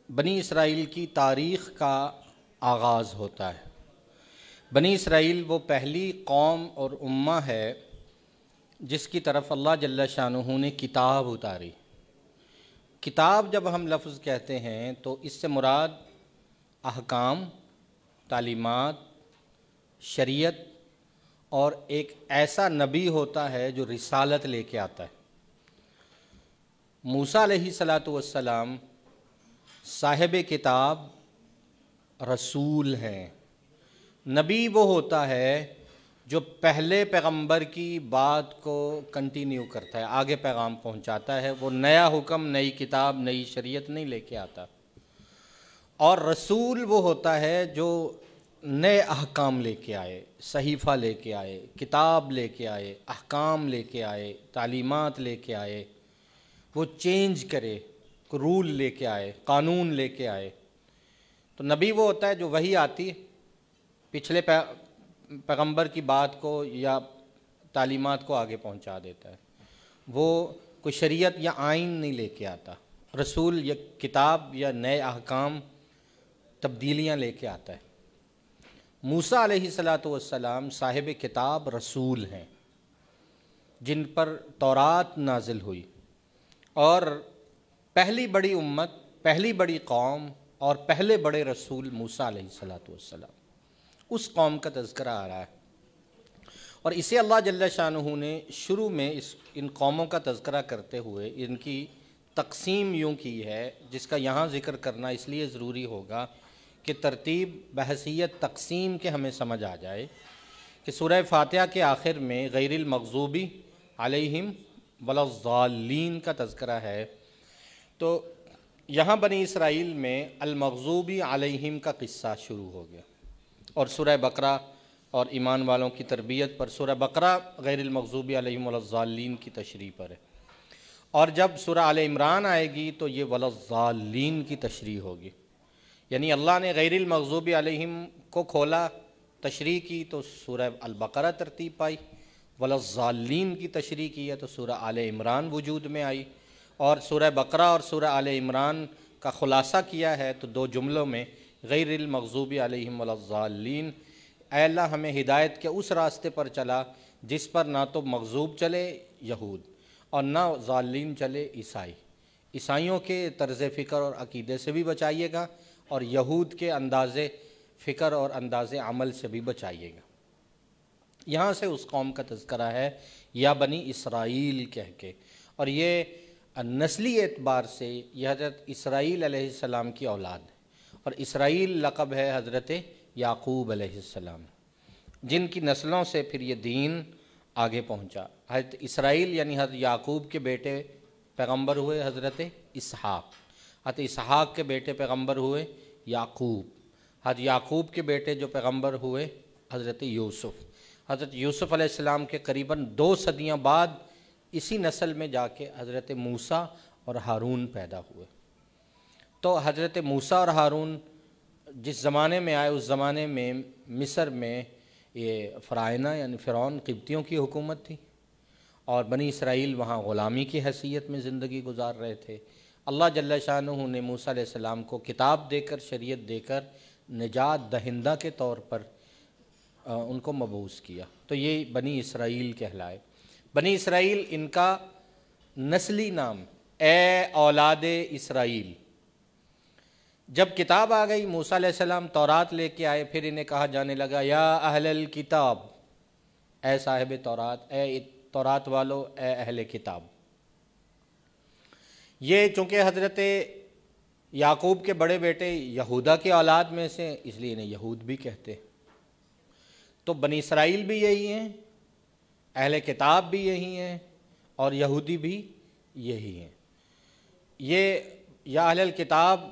بنی اسرائیل کی تاریخ کا آغاز ہوتا ہے۔ بنی اسرائیل وہ پہلی قوم اور امہ ہے جس کی طرف اللہ جل شانہ نے کتاب اتاری۔ کتاب جب ہم لفظ کہتے ہیں تو اس سے مراد احکام، تعلیمات، شریعت اور ایک ایسا نبی ہوتا ہے جو رسالت لے کے آتا ہے۔ موسیٰ علیہ السلام صاحب کتاب رسول ہیں۔ نبی وہ ہوتا ہے جو پہلے پیغمبر کی بات کو کنٹینیو کرتا ہے، آگے پیغام پہنچاتا ہے، وہ نیا حکم، نئی کتاب، نئی شریعت نہیں لے کے آتا۔ اور رسول وہ ہوتا ہے جو نئے احکام لے کے آئے، صحیفہ لے کے آئے، کتاب لے کے آئے، احکام لے کے آئے، تعلیمات لے کے آئے، وہ چینج کرے، رول لے کے آئے، قانون لے کے آئے۔ تو نبی وہ ہوتا ہے جو وحی آتی پچھلے پیغمبر کی بات کو یا تعلیمات کو آگے پہنچا دیتا ہے، وہ کوئی شریعت یا آئین نہیں لے کے آتا۔ رسول یا کتاب یا نئے احکام، تبدیلیاں لے کے آتا ہے۔ موسیٰ علیہ السلام صاحب کتاب رسول ہیں جن پر تورات نازل ہوئی، اور پہلی بڑی امت، پہلی بڑی قوم اور پہلے بڑے رسول موسیٰ علیہ السلام، اس قوم کا تذکرہ آ رہا ہے۔ اور اسے اللہ جل شانہ نے شروع میں ان قوموں کا تذکرہ کرتے ہوئے ان کی تقسیم یوں کی ہے، جس کا یہاں ذکر کرنا اس لیے ضروری ہوگا کہ ترتیب بحیثیت تقسیم کے ہمیں سمجھ آ جائے کہ سورہ فاتحہ کے آخر میں غیر المغضوبی علیہم ولا الضالین کا تذکرہ ہے، تو یہاں بنی اسرائیل میں المغضوبی علیہم کا قصہ شروع ہو گیا، اور سورہ بقرہ اور ایمان والوں کی تربیت پر سورہ بقرہ غیر المغضوبی علیہم ولا الضالین کی تشریح پر ہے، اور جب سورہ آل عمران آئے گی تو یہ ولا الضالین کی تشریح ہوگی۔ یعنی اللہ نے غیر المغضوبی علیہم کو کھولا، تشریح کی تو سورہ البقرہ ترتیب پائی، ولا الضالین کی تشریح کی ہے تو سورہ آل عمران وجود میں آئی، اور سورہ بقرہ اور سورہ آل عمران کا خلاصہ کیا ہے تو دو جملوں میں غیر المغضوبی علیہم ولا الضالین۔ اے اللہ ہمیں ہدایت کے اس راستے پر چلا جس پر نہ تو مغضوب چلے یہود اور نہ ضالین چلے عیسائی۔ عیسائیوں کے طرز فکر اور عقیدے سے بھی بچائیے گا، اور یہود کے انداز فکر اور انداز عمل سے بھی بچائیے گا۔ یہاں سے اس قوم کا تذکرہ ہے یا بنی اسرائیل کہہ کے، اور یہ نسلی اعتبار سے یہ حضرت اسرائیل علیہ السلام کی اولاد ہے، اور اسرائیل لقب ہے حضرت یعقوب علیہ السلام، جن کی نسلوں سے پھر یہ دین آگے پہنچا۔ حضرت اسرائیل یعنی حضرت یعقوب کے بیٹے پیغمبر ہوئے حضرت اسحاق، حضرت اسحاق کے بیٹے پیغمبر ہوئے یعقوب، حضرت یعقوب کے بیٹے جو پیغمبر ہوئے حضرت یوسف، حضرت یوسف علیہ السلام کے قریباً 2 صدیاں بعد اسی نسل میں جا کے حضرت موسیٰ اور ہارون پیدا ہوئے۔ تو حضرت موسیٰ اور ہارون جس زمانے میں آئے اس زمانے میں مصر میں یہ فرعونہ یعنی فرعون قبطیوں کی حکومت تھی، اور بنی اسرائیل وہاں غلامی کی حیثیت میں زندگی گزار رہے تھے۔ اللہ جل شانہ نے موسیٰ علیہ السلام کو کتاب دے کر، شریعت دے کر نجات دہندہ کے طور پر ان کو مبعوث کیا، تو یہ بنی اسرائیل کہلائے۔ بنی اسرائیل ان کا نسلی نام، اے اولاد اسرائیل۔ جب کتاب آ گئی، موسیٰ علیہ السلام تورات لے کے آئے، پھر انہیں کہا جانے لگا یا اہل الکتاب، اے صاحب تورات، اے تورات والو، اے اہل کتاب۔ یہ چونکہ حضرت یعقوب کے بڑے بیٹے یہودا کی اولاد میں سے، اس لیے انہیں یہود بھی کہتے۔ تو بنی اسرائیل بھی یہی ہیں، اہل کتاب بھی یہی ہیں، اور یہودی بھی یہی ہیں۔ یہ یا اہل الکتاب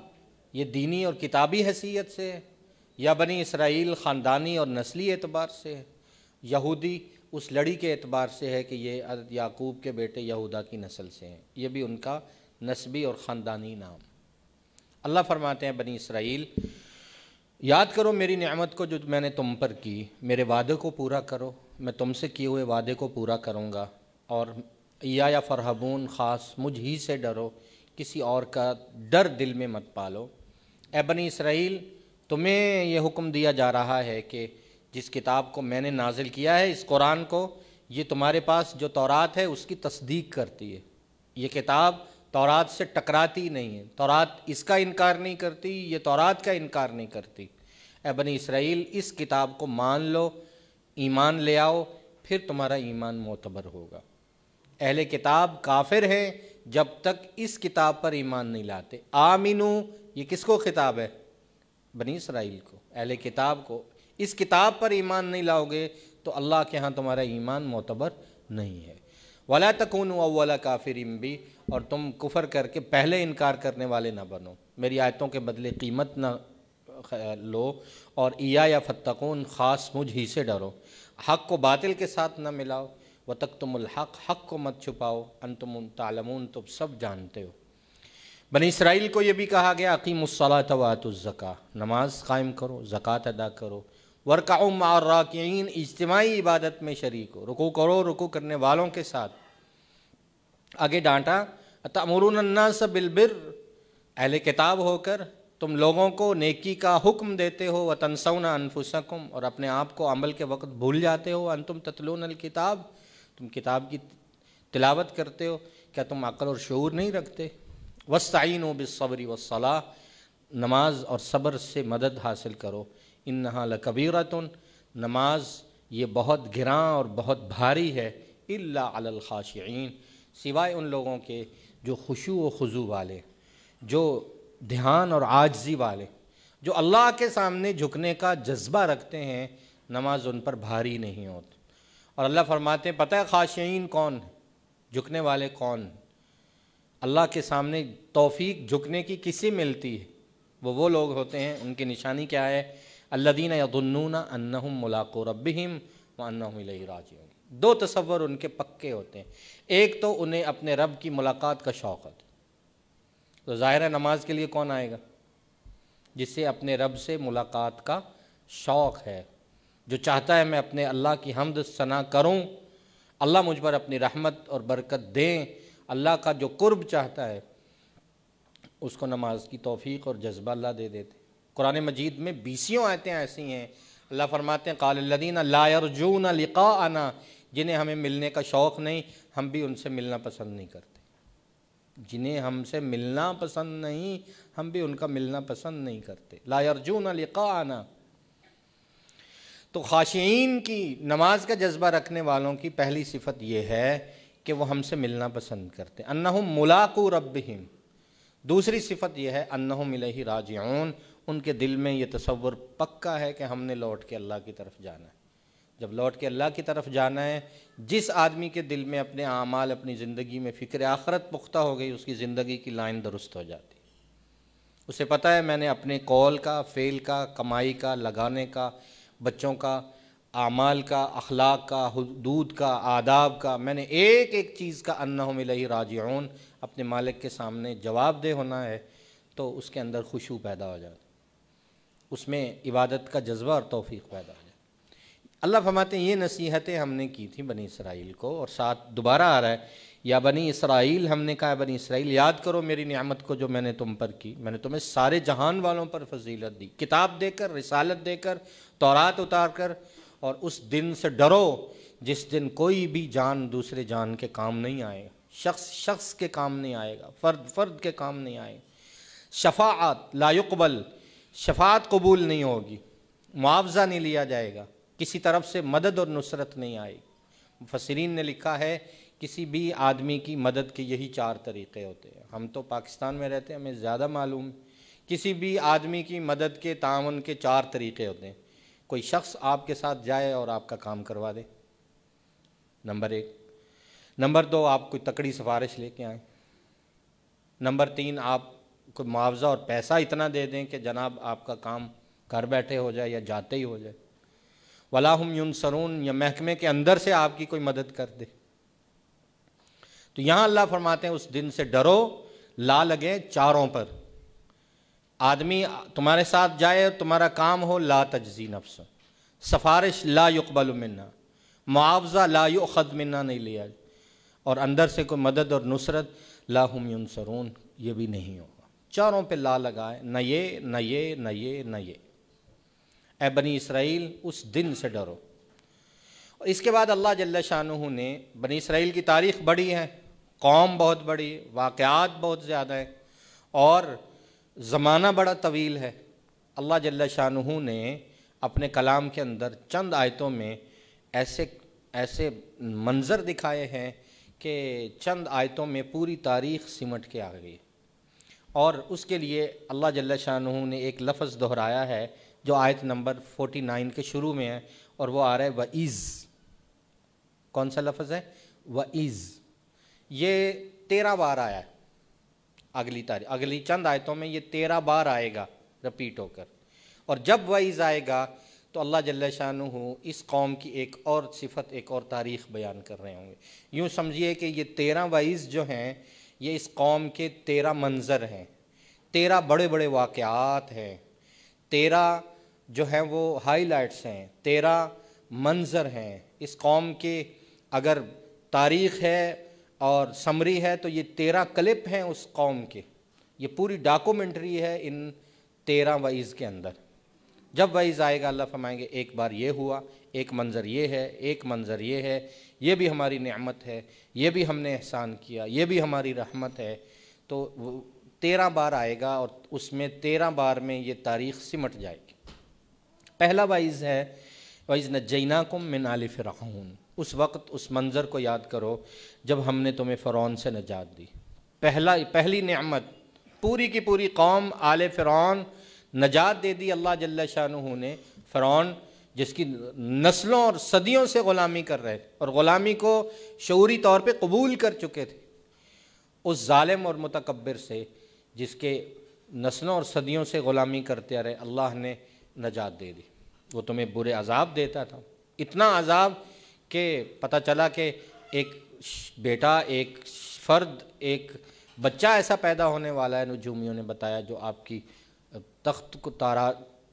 یہ دینی اور کتابی حیثیت سے ہے، یا بنی اسرائیل خاندانی اور نسلی اعتبار سے ہے، یہودی اس لڑی کے اعتبار سے ہے کہ یہ حضرت یعقوب کے بیٹے یہودا کی نسل سے ہیں، یہ بھی ان کا نسبی اور خاندانی نام۔ اللہ فرماتے ہیں بنی اسرائیل یاد کرو میری نعمت کو جو میں نے تم پر کی، میرے وعدے کو پورا کرو، میں تم سے کیے ہوئے وعدے کو پورا کروں گا، اور یا فرحبون، خاص مجھ ہی سے ڈرو، کسی اور کا ڈر دل میں مت پالو۔ اے بنی اسرائیل، تمہیں یہ حکم دیا جا رہا ہے کہ جس کتاب کو میں نے نازل کیا ہے، اس قرآن کو، یہ تمہارے پاس جو تورات ہے اس کی تصدیق کرتی ہے۔ یہ کتاب تورات سے ٹکراتی نہیں ہے، تورات اس کا انکار نہیں کرتی، یہ تورات کا انکار نہیں کرتی۔ اے بنی اسرائیل، اس کتاب کو مان لو، ایمان لے آؤ، پھر تمہارا ایمان معتبر ہوگا۔ اہل کتاب کافر ہیں جب تک اس کتاب پر ایمان نہیں لاتے۔ آمنو، یہ کس کو خطاب ہے؟ بنی اسرائیل کو، اہل کتاب کو۔ اس کتاب پر ایمان نہیں لاؤ گے تو اللہ کے ہاں تمہارا ایمان معتبر نہیں ہے۔ وَلَا تَكُونُوا أَوَّلَ كَافِرٍ بِهِ، اور تم کفر کر کے پہلے انکار کرنے والے نہ بنو، میری آیتوں کے بدلے قیمت نہ لو، اور ایایا فَاتَّقُونِ، خاص مجھ ہی سے ڈرو۔ حق کو باطل کے ساتھ نہ ملاؤ، وَتَكْتُمُوا الْحَقَّ، حق کو مت چھپاؤ، أَنْتُمْ تَعْلَمُونَ، تم سب جانتے ہو۔ بنی اسرائیل کو یہ بھی کہا گیا اقیموا الصلاۃ وآتوا الزکاۃ، نماز قائم کرو، زکوٰۃ ادا کرو، وارکعوا مع الراکعین، اجتماعی عبادت میں شریک ہو، رکوع کرو رکوع کرنے والوں کے ساتھ۔ آگے ڈانٹا اتأمرون الناس بالبر، اہل کتاب ہو کر تم لوگوں کو نیکی کا حکم دیتے ہو، وتنسون انفسکم، اور اپنے آپ کو عمل کے وقت بھول جاتے ہو، انتم تتلون الکتاب، تم کتاب کی تلاوت کرتے ہو، کیا تم عقل اور شعور نہیں رکھتے؟ واستعینوا بالصبر والصلاۃ، نماز اور صبر سے مدد حاصل کرو، انہا لکبیرۃ، نماز یہ بہت گراں اور بہت بھاری ہے، الا علی الخاشعین، سوائے ان لوگوں کے جو خشوع و خضوع والے، جو دھیان اور عاجزی والے، جو اللہ کے سامنے جھکنے کا جذبہ رکھتے ہیں، نماز ان پر بھاری نہیں ہوتی۔ اور اللہ فرماتے ہیں پتہ ہے خاشعین کون ہے، جھکنے والے کون ہیں؟ اللہ کے سامنے توفیق جھکنے کی کسی ملتی ہے؟ وہ لوگ ہوتے ہیں، ان کی نشانی کیا ہے؟ الذین یظنون انہم ملاقو ربہم وانہم الیہ راجعون۔ دو تصور ان کے پکے ہوتے ہیں، ایک تو انہیں اپنے رب کی ملاقات کا شوق ہے، تو ظاہر ہے نماز کے لیے کون آئے گا؟ جس سے اپنے رب سے ملاقات کا شوق ہے، جو چاہتا ہے میں اپنے اللہ کی حمد ثنا کروں، اللہ مجھ پر اپنی رحمت اور برکت دیں، اللہ کا جو قرب چاہتا ہے اس کو نماز کی توفیق اور جذبہ اللہ دے دیتے۔ قرآن مجید میں 20 آیتیں ایسی ہیں، اللہ فرماتے ہیں قال الذین لا یرجون لقاءنا، جنہیں ہمیں ملنے کا شوق نہیں، ہم بھی ان سے ملنا پسند نہیں کرتے۔ جنہیں ہم سے ملنا پسند نہیں، ہم بھی ان کا ملنا پسند نہیں کرتے۔ لا یرجون لقاءنا، تو خاشعین کی، نماز کا جذبہ رکھنے والوں کی پہلی صفت یہ ہے کہ وہ ہم سے ملنا پسند کرتے، انہم ملاقو ربہم۔ دوسری صفت یہ ہے انہم الیہ راجعون، ان کے دل میں یہ تصور پکا ہے کہ ہم نے لوٹ کے اللہ کی طرف جانا ہے۔ جب لوٹ کے اللہ کی طرف جانا ہے، جس آدمی کے دل میں اپنے اعمال، اپنی زندگی میں فکر آخرت پختہ ہو گئی، اس کی زندگی کی لائن درست ہو جاتی۔ اسے پتہ ہے میں نے اپنے قول کا، فعل کا، کمائی کا، لگانے کا، بچوں کا، اعمال کا، اخلاق کا، حدود کا، آداب کا، میں نے ایک ایک چیز کا انہم الیہ راجعون اپنے مالک کے سامنے جواب دہ ہونا ہے، تو اس کے اندر خشوع پیدا ہو جاتا، اس میں عبادت کا جذبہ اور توفیق پیدا ہو جاتا۔ اللہ فرماتے ہیں یہ نصیحتیں ہم نے کی تھیں بنی اسرائیل کو، اور ساتھ دوبارہ آ رہا ہے یا بنی اسرائیل، ہم نے کہا بنی اسرائیل یاد کرو میری نعمت کو جو میں نے تم پر کی، میں نے تمہیں سارے جہان والوں پر فضیلت دی، کتاب دے کر، رسالت دے کر، تورات اتار کر، اور اس دن سے ڈرو جس دن کوئی بھی جان دوسرے جان کے کام نہیں آئے گا، شخص کے کام نہیں آئے گا، فرد کے کام نہیں آئے گا، شفاعت لا یقبل، شفاعت قبول نہیں ہوگی، معاوضہ نہیں لیا جائے گا، کسی طرف سے مدد اور نصرت نہیں آئے گی۔ مفسرین نے لکھا ہے کسی بھی آدمی کی مدد کے یہی 4 طریقے ہوتے ہیں، ہم تو پاکستان میں رہتے ہیں ہمیں زیادہ معلوم ہے، کسی بھی آدمی کی مدد کے، تعاون کے 4 طریقے ہوتے ہیں۔ کوئی شخص آپ کے ساتھ جائے اور آپ کا کام کروا دے، نمبر 1۔ نمبر 2، آپ کوئی تکڑی سفارش لے کے آئیں۔ نمبر 3، آپ کوئی معاوضہ اور پیسہ اتنا دے دیں کہ جناب آپ کا کام گھر بیٹھے ہو جائے یا جاتے ہی ہو جائے۔ وَلَا هُمْ يُنصَرُونَ، یا محکمے کے اندر سے آپ کی کوئی مدد کر دے۔ تو یہاں اللہ فرماتے ہیں اس دن سے ڈرو، لا لگے 4 پر۔ آدمی تمہارے ساتھ جائے، تمہارا کام ہو لا تجزی نفس، سفارش لا یقبل منا، معاوضہ لا یؤخذ منا نہیں لیا، اور اندر سے کوئی مدد اور نصرت لا ہم ینصرون، یہ بھی نہیں ہوگا۔ چاروں پہ لا لگائے، نہ یہ نہ یہ نہ یہ نہ یہ۔ اے بنی اسرائیل اس دن سے ڈرو۔ اور اس کے بعد اللہ جل شانہ نے، بنی اسرائیل کی تاریخ بڑی ہے، قوم بہت بڑی، واقعات بہت زیادہ ہیں اور زمانہ بڑا طویل ہے۔ اللہ جل شانہ نے اپنے کلام کے اندر چند آیتوں میں ایسے منظر دکھائے ہیں کہ چند آیتوں میں پوری تاریخ سمٹ کے آ گئی، اور اس کے لیے اللہ جل شانہ نے ایک لفظ دہرایا ہے جو آیت نمبر 49 کے شروع میں ہے، اور وہ آ رہا ہے وَإِذْ۔ کون سا لفظ ہے؟ وَإِذْ۔ یہ 13 بار آیا ہے اگلی چند آیتوں میں، یہ 13 بار آئے گا رپیٹ ہو کر، اور جب وَإِذْ آئے گا تو اللہ جل شانہ اس قوم کی ایک اور صفت، ایک اور تاریخ بیان کر رہے ہوں گے۔ یوں سمجھیے کہ یہ 13 وَإِذْ جو ہیں یہ اس قوم کے 13 منظر ہیں، 13 بڑے بڑے واقعات ہیں، 13 جو ہیں وہ ہائی لائٹس ہیں، 13 منظر ہیں اس قوم کے۔ اگر تاریخ ہے اور سمری ہے تو یہ 13 کلپ ہیں اس قوم کے، یہ پوری ڈاکومنٹری ہے ان 13 وعیز کے اندر۔ جب وعیز آئے گا اللہ فرمائیں گے ایک بار یہ ہوا، ایک منظر یہ ہے، ایک منظر یہ ہے، یہ بھی ہماری نعمت ہے، یہ بھی ہم نے احسان کیا، یہ بھی ہماری رحمت ہے۔ تو 13 بار آئے گا اور اس میں 13 بار میں یہ تاریخ سمٹ جائے گی۔ پہلا وعیز ہے وَإِذْ نَجَّيْنَاكُمْ مِنْ آلِ فِرْعَوْنَ۔ اس وقت اس منظر کو یاد کرو جب ہم نے تمہیں فرعون سے نجات دی۔ پہلی نعمت، پوری کی پوری قوم آل فرعون نجات دے دی اللہ جل شانہ نے۔ فرعون جس کی نسلوں اور صدیوں سے غلامی کر رہے تھے اور غلامی کو شعوری طور پہ قبول کر چکے تھے، اس ظالم اور متکبر سے جس کے نسلوں اور صدیوں سے غلامی کرتے رہے، اللہ نے نجات دے دی۔ وہ تمہیں برے عذاب دیتا تھا، اتنا عذاب کہ پتہ چلا کہ ایک بیٹا، ایک فرد، ایک بچہ ایسا پیدا ہونے والا ہے، نجومیوں نے بتایا، جو آپ کی تخت کو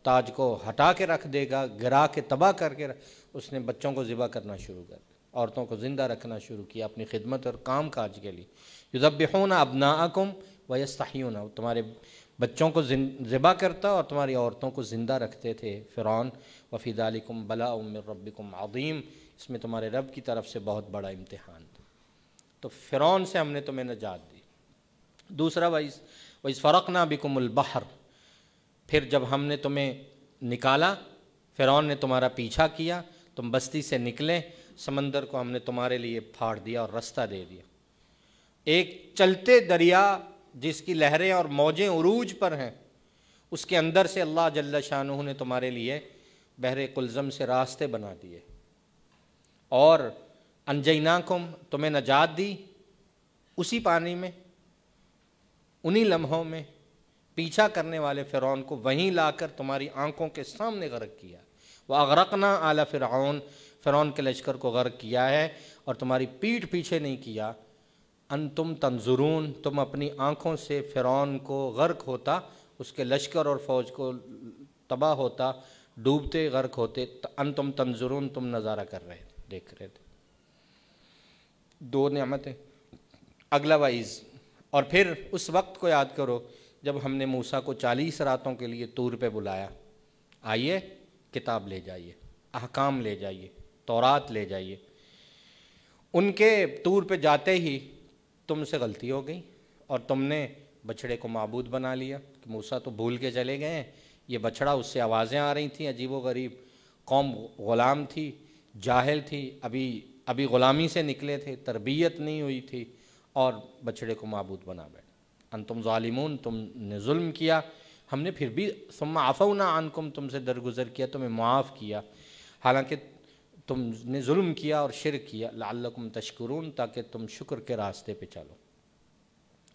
تاج کو ہٹا کے رکھ دے گا، گرا کے تباہ کر کے۔ اس نے بچوں کو ذبح کرنا شروع کر دیا، عورتوں کو زندہ رکھنا شروع کیا اپنی خدمت اور کام کاج کے لیے۔ یذبحون ابناءکم ویستحیون، تمہارے بچوں کو ذبح کرتا اور تمہاری عورتوں کو زندہ رکھتے تھے فرعون۔ وفی ذالکم بلاء من ربکم عظیم، اس میں تمہارے رب کی طرف سے بہت بڑا امتحان تھا۔ تو فرعون سے ہم نے تمہیں نجات دی۔ دوسرا وَإِذْ فَرَقْنَا بِكُمُ الْبَحْرَ، پھر جب ہم نے تمہیں نکالا، فرعون نے تمہارا پیچھا کیا، تم بستی سے نکلے، سمندر کو ہم نے تمہارے لیے پھاڑ دیا اور رستہ دے دیا۔ ایک چلتے دریا جس کی لہریں اور موجیں عروج پر ہیں، اس کے اندر سے اللہ جل شانہ نے تمہارے لیے بحر قلزم سے راستے بنا دیے، اور انجیناکم، تمہیں نجات دی اسی پانی میں، انہی لمحوں میں۔ پیچھا کرنے والے فرعون کو وہیں لا کر تمہاری آنکھوں کے سامنے غرق کیا۔ وَأَغْرَقْنَا آلَ فِرْعَوْنَ، فرعون کے لشکر کو غرق کیا ہے اور تمہاری پیٹھ پیچھے نہیں کیا۔ انتم تنظرون، تم اپنی آنکھوں سے فرعون کو غرق ہوتا، اس کے لشکر اور فوج کو تباہ ہوتا، ڈوبتے غرق ہوتے، انتم تنظرون، تم نظارہ کر رہے تھے، دیکھ رہے تھے۔ 2 نعمتیں۔ اگلا وعیز، اور پھر اس وقت کو یاد کرو جب ہم نے موسیٰ کو 40 راتوں کے لیے طور پہ بلایا، آئیے کتاب لے جائیے، احکام لے جائیے، تورات لے جائیے۔ ان کے طور پہ جاتے ہی تم سے غلطی ہو گئی اور تم نے بچڑے کو معبود بنا لیا کہ موسیٰ تو بھول کے چلے گئے ہیں، یہ بچڑا، اس سے آوازیں آ رہی تھیں عجیب و غریب، قوم غلام تھی، جاہل تھی، ابھی غلامی سے نکلے تھے، تربیت نہیں ہوئی تھی، اور بچڑے کو معبود بنا بیٹھے۔ انتم ظالمون، تم نے ظلم کیا، ہم نے پھر بھی ثم عفونا عنکم، تم سے درگزر کیا، تمہیں معاف کیا، حالانکہ تم نے ظلم کیا اور شرک کیا۔ لعلکم تشکرون، تاکہ تم شکر کے راستے پہ چلو۔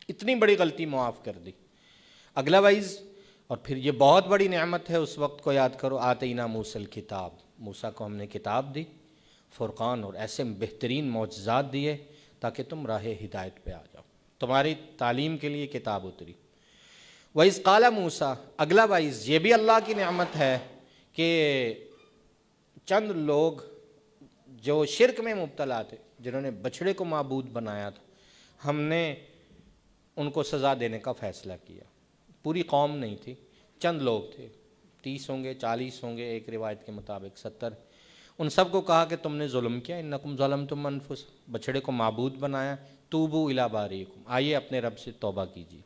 اتنی بڑی غلطی معاف کر دی۔ اگلا وعیز، اور پھر یہ بہت بڑی نعمت ہے، اس وقت کو یاد کرو، آتینا موسیٰ الکتاب، موسیٰ کو ہم نے کتاب دی، فرقان اور ایسے بہترین معجزات دیے تاکہ تم راہ ہدایت پہ آ جاؤ، تمہاری تعلیم کے لیے کتاب اتری۔ وَإِذْ قَالَ موسیٰ، اگلا وعیز، یہ بھی اللہ کی نعمت ہے کہ چند لوگ جو شرک میں مبتلا تھے، جنہوں نے بچڑے کو معبود بنایا تھا، ہم نے ان کو سزا دینے کا فیصلہ کیا۔ پوری قوم نہیں تھی، چند لوگ تھے، 30 ہوں گے، 40 ہوں گے، ایک روایت کے مطابق 70۔ ان سب کو کہا کہ تم نے ظلم کیا، انکم ظلمتم انفس، بچڑے کو معبود بنایا، توبوا الی باریکم، آئیے اپنے رب سے توبہ کیجیے۔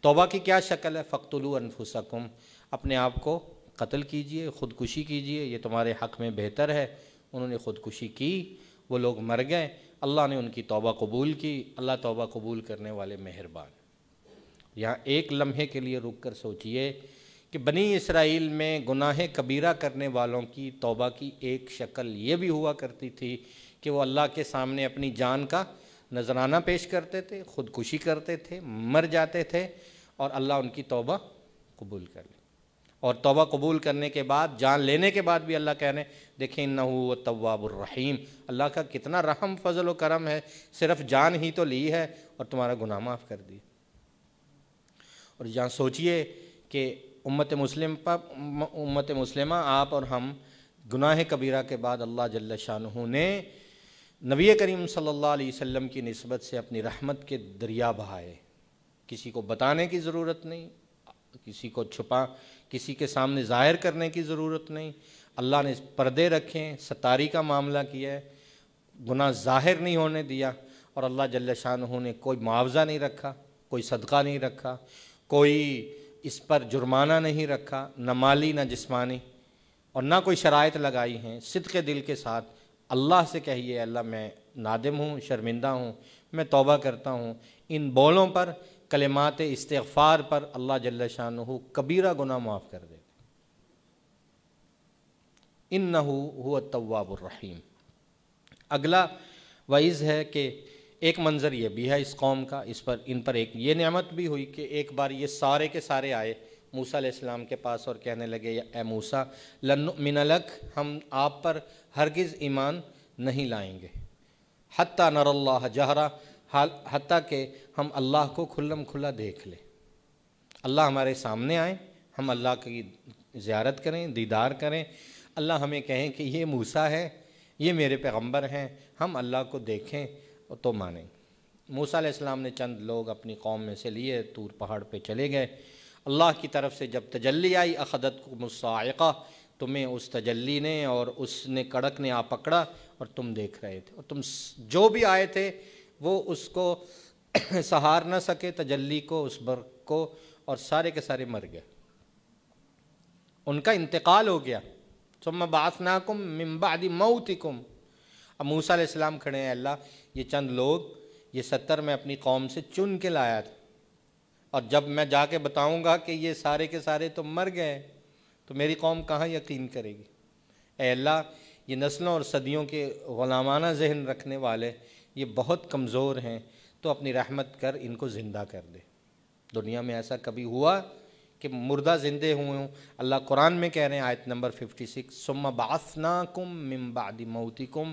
توبہ کی کیا شکل ہے؟ فاقتلوا انفسکم، اپنے آپ کو قتل کیجیے، خودکشی کیجیے، یہ تمہارے حق میں بہتر ہے۔ انہوں نے خودکشی کی، وہ لوگ مر گئے، اللہ نے ان کی توبہ قبول کی۔ اللہ توبہ قبول کرنے والے مہربان۔ یہاں ایک لمحے کے لیے رک کر سوچئے کہ بنی اسرائیل میں گناہ کبیرہ کرنے والوں کی توبہ کی ایک شکل یہ بھی ہوا کرتی تھی کہ وہ اللہ کے سامنے اپنی جان کا نذرانہ پیش کرتے تھے، خودکشی کرتے تھے، مر جاتے تھے، اور اللہ ان کی توبہ قبول کر لے۔ اور توبہ قبول کرنے کے بعد، جان لینے کے بعد بھی اللہ کہہ رہے ہیں دیکھیں انہ هو التواب الرحیم، اللہ کا کتنا رحم فضل و کرم ہے، صرف جان ہی تو لی ہے اور تمہارا گناہ معاف کر دی۔ اور یہاں سوچئے کہ امت مسلمہ آپ اور ہم گناہ کبیرہ کے بعد اللہ جل شانہ نے نبی کریم صلی اللہ علیہ وسلم کی نسبت سے اپنی رحمت کے دریا بہائے۔ کسی کو بتانے کی ضرورت نہیں، کسی کے سامنے ظاہر کرنے کی ضرورت نہیں، اللہ نے پردے رکھے، ستاری کا معاملہ کیا ہے، گناہ ظاہر نہیں ہونے دیا، اور اللہ جل شانہ نے کوئی معاوضہ نہیں رکھا، کوئی صدقہ نہیں رکھا، کوئی اس پر جرمانہ نہیں رکھا، نہ مالی نہ جسمانی، اور نہ کوئی شرائط لگائی ہیں۔ صدق دل کے ساتھ اللہ سے کہیے اللہ میں نادم ہوں، شرمندہ ہوں، میں توبہ کرتا ہوں۔ ان بولوں پر، کلمات استغفار پر اللہ جل شانہ کبیرہ گناہ معاف کر دے۔ انہ هو التواب الرحیم۔ اگلا وعظ ہے کہ ایک منظر یہ بھی ہے اس قوم کا، ان پر ایک یہ نعمت بھی ہوئی کہ ایک بار یہ سارے کے سارے آئے موسیٰ علیہ السلام کے پاس اور کہنے لگے اے موسیٰ لن نؤمن لک، ہم آپ پر ہرگز ایمان نہیں لائیں گے، حتی نر اللہ جہرہ، حتیٰ کہ ہم اللہ کو کھلم کھلا دیکھ لیں، اللہ ہمارے سامنے آئیں، ہم اللہ کی زیارت کریں، دیدار کریں، اللہ ہمیں کہیں کہ یہ موسیٰ ہے، یہ میرے پیغمبر ہیں، ہم اللہ کو دیکھیں تو مانیں۔ موسیٰ علیہ السلام نے چند لوگ اپنی قوم میں سے لیے، طور پہاڑ پہ چلے گئے۔ اللہ کی طرف سے جب تجلی آئی اخذتکم الصاعقہ، تمہیں اس تجلی نے اور اس نے کڑک نے آ پکڑا اور تم دیکھ رہے تھے، اور تم جو بھی آئے تھے وہ اس کو سہار نہ سکے، تجلی کو، اس برق کو، اور سارے کے سارے مر گئے، ان کا انتقال ہو گیا۔ ثم بعثناکم من بعد موتکم۔ اب موسیٰ علیہ السلام کھڑے ہیں، اللہ یہ چند لوگ، یہ 70 میں اپنی قوم سے چن کے لایا تھا، اور جب میں جا کے بتاؤں گا کہ یہ سارے کے سارے تو مر گئے تو میری قوم کہاں یقین کرے گی؟ اے اللہ یہ نسلوں اور صدیوں کے غلامانہ ذہن رکھنے والے یہ بہت کمزور ہیں، تو اپنی رحمت کر ان کو زندہ کر دے۔ دنیا میں ایسا کبھی ہوا کہ مردہ زندے ہوئے ہوں؟ اللہ قرآن میں کہہ رہے ہیں آیت نمبر 56 ثم بعثناکم من بعد موتکم،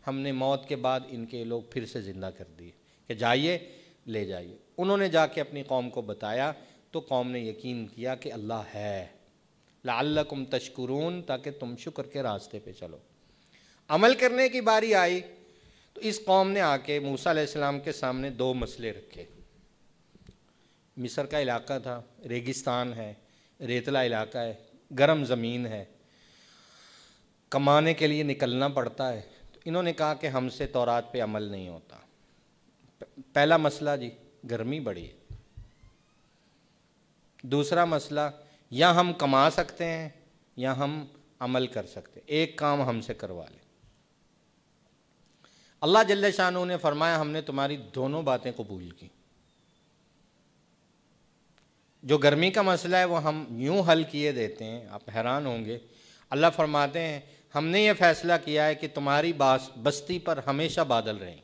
ہم نے موت کے بعد ان کے لوگ پھر سے زندہ کر دیے کہ جائیے لے جائیے۔ انہوں نے جا کے اپنی قوم کو بتایا تو قوم نے یقین کیا کہ اللہ ہے، لعلکم تشکرون، تاکہ تم شکر کے راستے پہ چلو۔ عمل کرنے کی باری آئی تو اس قوم نے آ کے موسیٰ علیہ السلام کے سامنے 2 مسئلے رکھے۔ مصر کا علاقہ تھا، ریگستان ہے، ریتلا علاقہ ہے، گرم زمین ہے، کمانے کے لیے نکلنا پڑتا ہے، تو انہوں نے کہا کہ ہم سے تورات پہ عمل نہیں ہوتا۔ پہلا مسئلہ جی گرمی بڑی ہے، دوسرا مسئلہ یا ہم کما سکتے ہیں یا ہم عمل کر سکتے ہیں، ایک کام ہم سے کروا لیں۔ اللہ جل شانہ نے فرمایا ہم نے تمہاری دونوں باتیں قبول کی۔ جو گرمی کا مسئلہ ہے وہ ہم یوں حل کیے دیتے ہیں، آپ حیران ہوں گے، اللہ فرماتے ہیں ہم نے یہ فیصلہ کیا ہے کہ تمہاری بستی پر ہمیشہ بادل رہیں،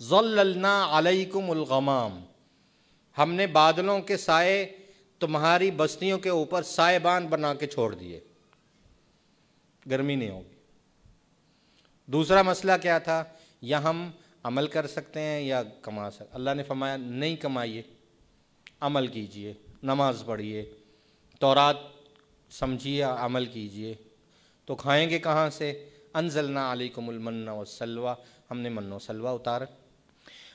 ظللنا علیکم الغمام، ہم نے بادلوں کے سائے تمہاری بستیوں کے اوپر سائبان بنا کے چھوڑ دیے، گرمی نہیں ہوگی۔ دوسرا مسئلہ کیا تھا؟ یا ہم عمل کر سکتے ہیں یا کما سکتے، اللہ نے فرمایا نہیں کمائیے، عمل کیجئے، نماز پڑھیے، تورات سمجھیے، عمل کیجئے۔ تو کھائیں گے کہاں سے؟ انزلنا علیکم المن والسلوى، ہم نے من و سلوہ اتارا۔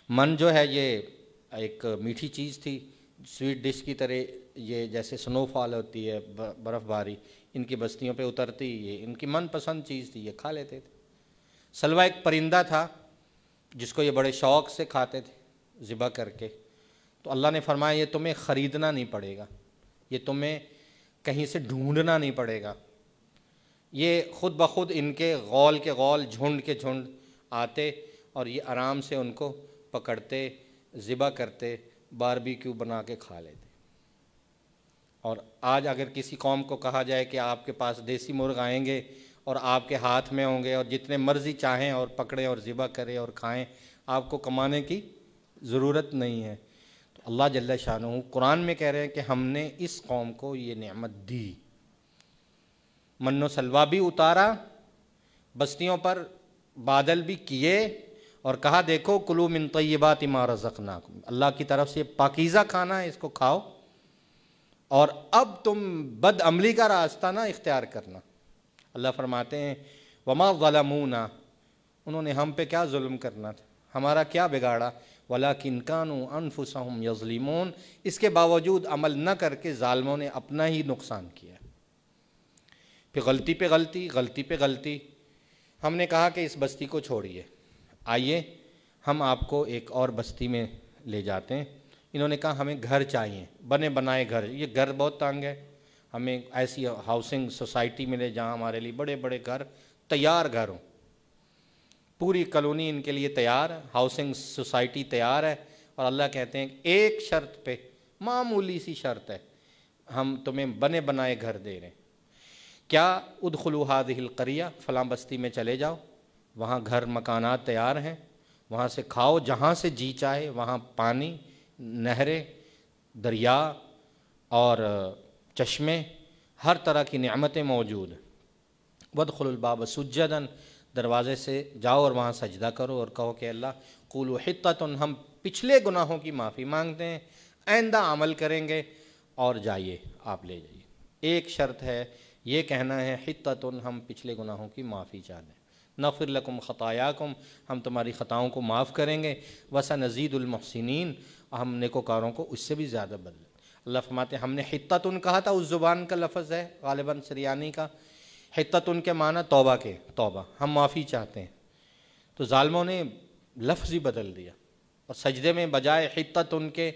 من جو ہے یہ ایک میٹھی چیز تھی سویٹ ڈش کی طرح یہ جیسے سنو فال ہوتی ہے برف باری ان کی بستیوں پہ اترتی، یہ ان کی من پسند چیز تھی، یہ کھا لیتے تھے۔ سلوہ ایک پرندہ تھا جس کو یہ بڑے شوق سے کھاتے تھے ذبح کر کے، تو اللہ نے فرمایا یہ تمہیں خریدنا نہیں پڑے گا، یہ تمہیں کہیں سے ڈھونڈنا نہیں پڑے گا، یہ خود بخود ان کے غول جھنڈ کے جھنڈ آتے اور یہ آرام سے ان کو پکڑتے، ذبح کرتے، باربیکیو بنا کے کھا لیتے۔ اور آج اگر کسی قوم کو کہا جائے کہ آپ کے پاس دیسی مرغ آئیں گے اور آپ کے ہاتھ میں ہوں گے اور جتنے مرضی چاہیں اور پکڑیں اور ذبح کریں اور کھائیں، آپ کو کمانے کی ضرورت نہیں ہے۔ تو اللہ جل شانہ قرآن میں کہہ رہے ہیں کہ ہم نے اس قوم کو یہ نعمت دی، من و سلوہ بھی اتارا، بستیوں پر بادل بھی کیے، اور کہا دیکھو کلوا من طیبات ما رزقناکم، اللہ کی طرف سے پاکیزہ کھانا ہے، اس کو کھاؤ، اور اب تم بد عملی کا راستہ نہ اختیار کرنا۔ اللہ فرماتے ہیں وما ظلمونا، انہوں نے ہم پہ کیا ظلم کرنا تھا، ہمارا کیا بگاڑا، ولکن کانوا انفسہم یظلمون، اس کے باوجود عمل نہ کر کے ظالموں نے اپنا ہی نقصان کیا۔ پھر غلطی پہ غلطی، غلطی پہ غلطی، ہم نے کہا کہ اس بستی کو چھوڑیے، آئیے ہم آپ کو ایک اور بستی میں لے جاتے ہیں۔ انہوں نے کہا ہمیں گھر چاہیے، بنے بنائے گھر، یہ گھر بہت تنگ ہے، ہمیں ایسی ہاؤسنگ سوسائٹی ملے جہاں ہمارے لیے بڑے بڑے گھر، تیار گھر ہوں، پوری کالونی ان کے لیے تیار ہے، ہاؤسنگ سوسائٹی تیار ہے۔ اور اللہ کہتے ہیں ایک شرط پہ، معمولی سی شرط ہے، ہم تمہیں بنے بنائے گھر دے رہے ہیں، کیا ادخلوا هذه القریہ، فلاں بستی میں چلے جاؤ، وہاں گھر مکانات تیار ہیں، وہاں سے کھاؤ جہاں سے جی چاہے، وہاں پانی، نہریں، دریا اور چشمے، ہر طرح کی نعمتیں موجود ہیں۔ وادخلوا الباب سجدا، دروازے سے جاؤ اور وہاں سجدہ کرو اور کہو کہ اللہ قولوا حطۃ، ہم پچھلے گناہوں کی معافی مانگتے ہیں، آئندہ عمل کریں گے، اور جائیے آپ لے جائیے۔ ایک شرط ہے، یہ کہنا ہے حطۃ، ہم پچھلے گناہوں کی معافی چاہتے ہیں، نغفر لکم خطایاکم، ہم تمہاری خطاؤں کو معاف کریں گے، وسنزید المحسنین، ہم نیکوکاروں کو اس سے بھی زیادہ بدلیں۔ اللہ فرماتے ہیں ہم نے حطۃ کہا تھا، اس زبان کا لفظ ہے غالباً سریانی کا، حطۃ کے معنی توبہ کے، توبہ، ہم معافی چاہتے ہیں۔ تو ظالموں نے لفظ ہی بدل دیا، اور سجدے میں بجائے حطۃ کے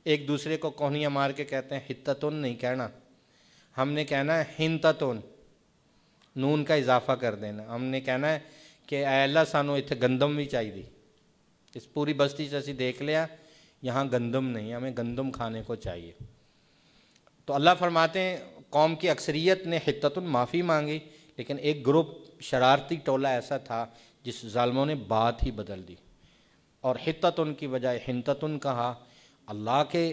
ایک دوسرے کو کوہنیاں مار کے کہتے ہیں حطۃ نہیں کہنا، ہم نے کہنا ہے حنطۃ، نون کا اضافہ کر دینا، ہم نے کہنا ہے کہ اے اللہ سانو اتنے گندم بھی چاہیے، اس پوری بستی سے اسی دیکھ لیا یہاں گندم نہیں، ہمیں گندم کھانے کو چاہیے۔ تو اللہ فرماتے ہیں قوم کی اکثریت نے حطۃ معافی مانگی، لیکن ایک گروپ شرارتی ٹولہ ایسا تھا جس ظالموں نے بات ہی بدل دی، اور حطۃ کی بجائے حنطۃ کہا، اللہ کے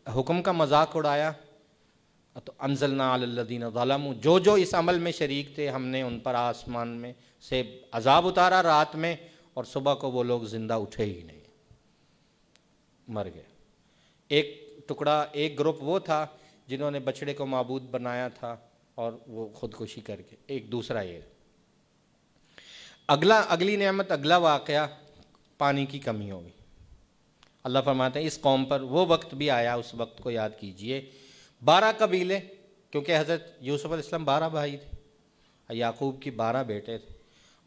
حکم کا مذاق اڑایا۔ تو انزلنا علی الذین ظلموا، جو اس عمل میں شریک تھے ہم نے ان پر آسمان میں سے عذاب اتارا رات میں، اور صبح کو وہ لوگ زندہ اٹھے ہی نہیں، مر گئے۔ ایک ٹکڑا، ایک گروپ وہ تھا جنہوں نے بچڑے کو معبود بنایا تھا اور وہ خودکشی کر کے، ایک دوسرا یہ۔ اگلی نعمت، اگلا واقعہ، پانی کی کمی ہوگی۔ اللہ فرماتے ہیں اس قوم پر وہ وقت بھی آیا، اس وقت کو یاد کیجئے، 12 قبیلے، کیونکہ حضرت یوسف علیہ السلام 12 بھائی تھے، یعقوب کی 12 بیٹے تھے،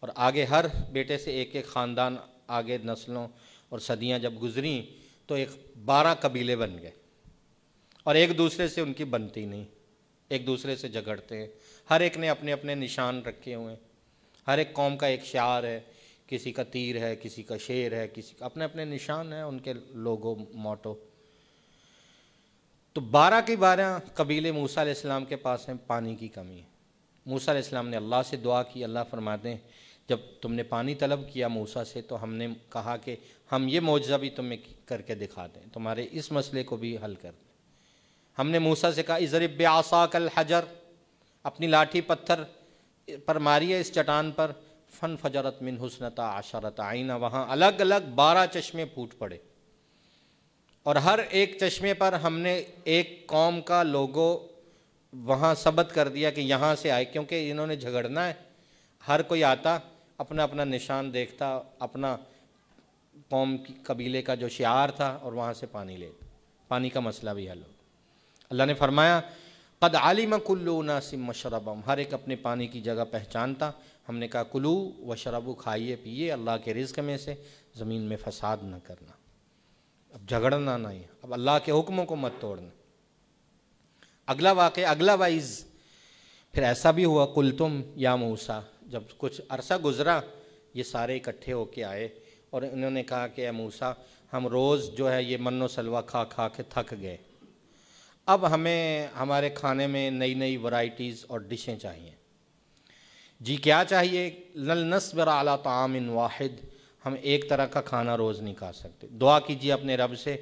اور آگے ہر بیٹے سے ایک ایک خاندان، آگے نسلوں اور صدیاں جب گزریں تو ایک 12 قبیلے بن گئے، اور ایک دوسرے سے ان کی بنتی نہیں، ایک دوسرے سے جھگڑتے ہیں، ہر ایک نے اپنے اپنے نشان رکھے ہوئے ہیں، ہر ایک قوم کا ایک شعار ہے، کسی کا تیر ہے، کسی کا شیر ہے، کسی کا اپنے اپنے نشان ہیں، ان کے لوگو، موٹو۔ تو 12 کی 12 قبیلے موسیٰ علیہ السلام کے پاس ہیں، پانی کی کمی ہے۔ موسیٰ علیہ السلام نے اللہ سے دعا کی، اللہ فرماتے ہیں جب تم نے پانی طلب کیا موسیٰ سے تو ہم نے کہا کہ ہم یہ معجزہ بھی تمہیں کر کے دکھاتے ہیں، تمہارے اس مسئلے کو بھی حل کر دیں۔ ہم نے موسیٰ سے کہا اضرب بعصاک الحجر، اپنی لاٹھی پتھر پر ماری ہے اس چٹان پر، فانفجرت منہ اثنتا عشرۃ عینا، وہاں الگ الگ 12 چشمے پھوٹ پڑے، اور ہر ایک چشمے پر ہم نے ایک قوم کا لوگو وہاں ثبت کر دیا کہ یہاں سے آئے، کیونکہ انہوں نے جھگڑنا ہے، ہر کوئی آتا اپنا اپنا نشان دیکھتا، اپنا قوم کی قبیلے کا جو شعار تھا، اور وہاں سے پانی پانی کا مسئلہ بھی حل ہو۔ اللہ نے فرمایا قد علم کل اناس مشربہم، ہر ایک اپنے پانی کی جگہ پہچانتا۔ ہم نے کہا کلو وشربو، کھائیے پیئے اللہ کے رزق میں سے، زمین میں فساد نہ کرنا، اب جھگڑنا نہیں، اب اللہ کے حکموں کو مت توڑنا۔ اگلا واقعہ، اگلا وعظ پھر ایسا بھی ہوا قلتم یا موسیٰ، جب کچھ عرصہ گزرا یہ سارے اکٹھے ہو کے آئے اور انہوں نے کہا کہ اے موسیٰ ہم روز جو ہے یہ من و سلوہ کھا کھا کے تھک گئے، اب ہمیں ہمارے کھانے میں نئی نئی ورائٹیز اور ڈشیں چاہیے۔ جی کیا چاہیے؟ لن نصبر علی طعام واحد، ہم ایک طرح کا کھانا روز نہیں کھا سکتے، دعا کیجیے اپنے رب سے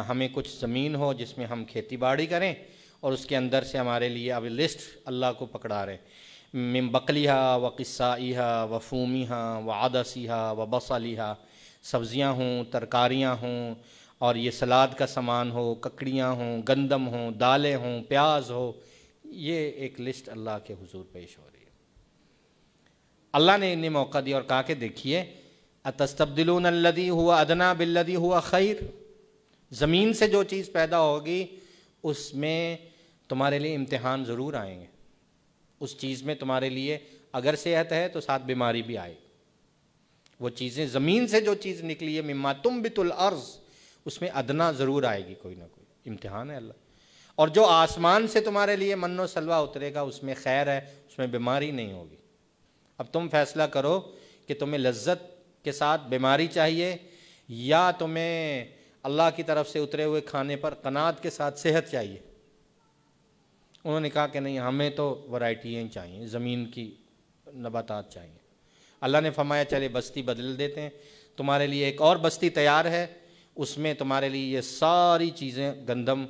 ہمیں کچھ زمین ہو جس میں ہم کھیتی باڑی کریں اور اس کے اندر سے ہمارے لیے اب لسٹ اللہ کو پکڑا رہے، من بقلیہا و قصائیہا و فومیہا و عدسیہا و بصلیہا، سبزیاں ہوں، ترکاریاں ہوں، اور یہ سلاد کا سامان ہو، ککڑیاں ہوں، گندم ہوں، دالیں ہوں، پیاز ہو، یہ ایک لسٹ اللہ کے حضور پیش ہو رہی ہے۔ اللہ نے انہیں موقع دیا اور کہا کہ دیکھیے اتستبدلون الذی هو ادنی بالذی هو خیر، زمین سے جو چیز پیدا ہوگی اس میں تمہارے لیے امتحان ضرور آئیں گے، اس چیز میں تمہارے لیے اگر صحت ہے تو ساتھ بیماری بھی آئے، وہ چیزیں زمین سے جو چیز نکلی ہے مما تنبت الارض، اس میں ادنا ضرور آئے گی، کوئی نہ کوئی امتحان ہے اللہ۔ اور جو آسمان سے تمہارے لیے من و سلوہ اترے گا اس میں خیر ہے، اس میں بیماری نہیں ہوگی۔ اب تم فیصلہ کرو کہ تمہیں لذت کے ساتھ بیماری چاہیے یا تمہیں اللہ کی طرف سے اترے ہوئے کھانے پر قناعت کے ساتھ صحت چاہیے۔ انہوں نے کہا کہ نہیں، ہمیں تو ورائٹیاں چاہیے، زمین کی نباتات چاہیے۔ اللہ نے فرمایا چلے بستی بدل دیتے ہیں، تمہارے لیے ایک اور بستی تیار ہے، اس میں تمہارے لیے یہ ساری چیزیں، گندم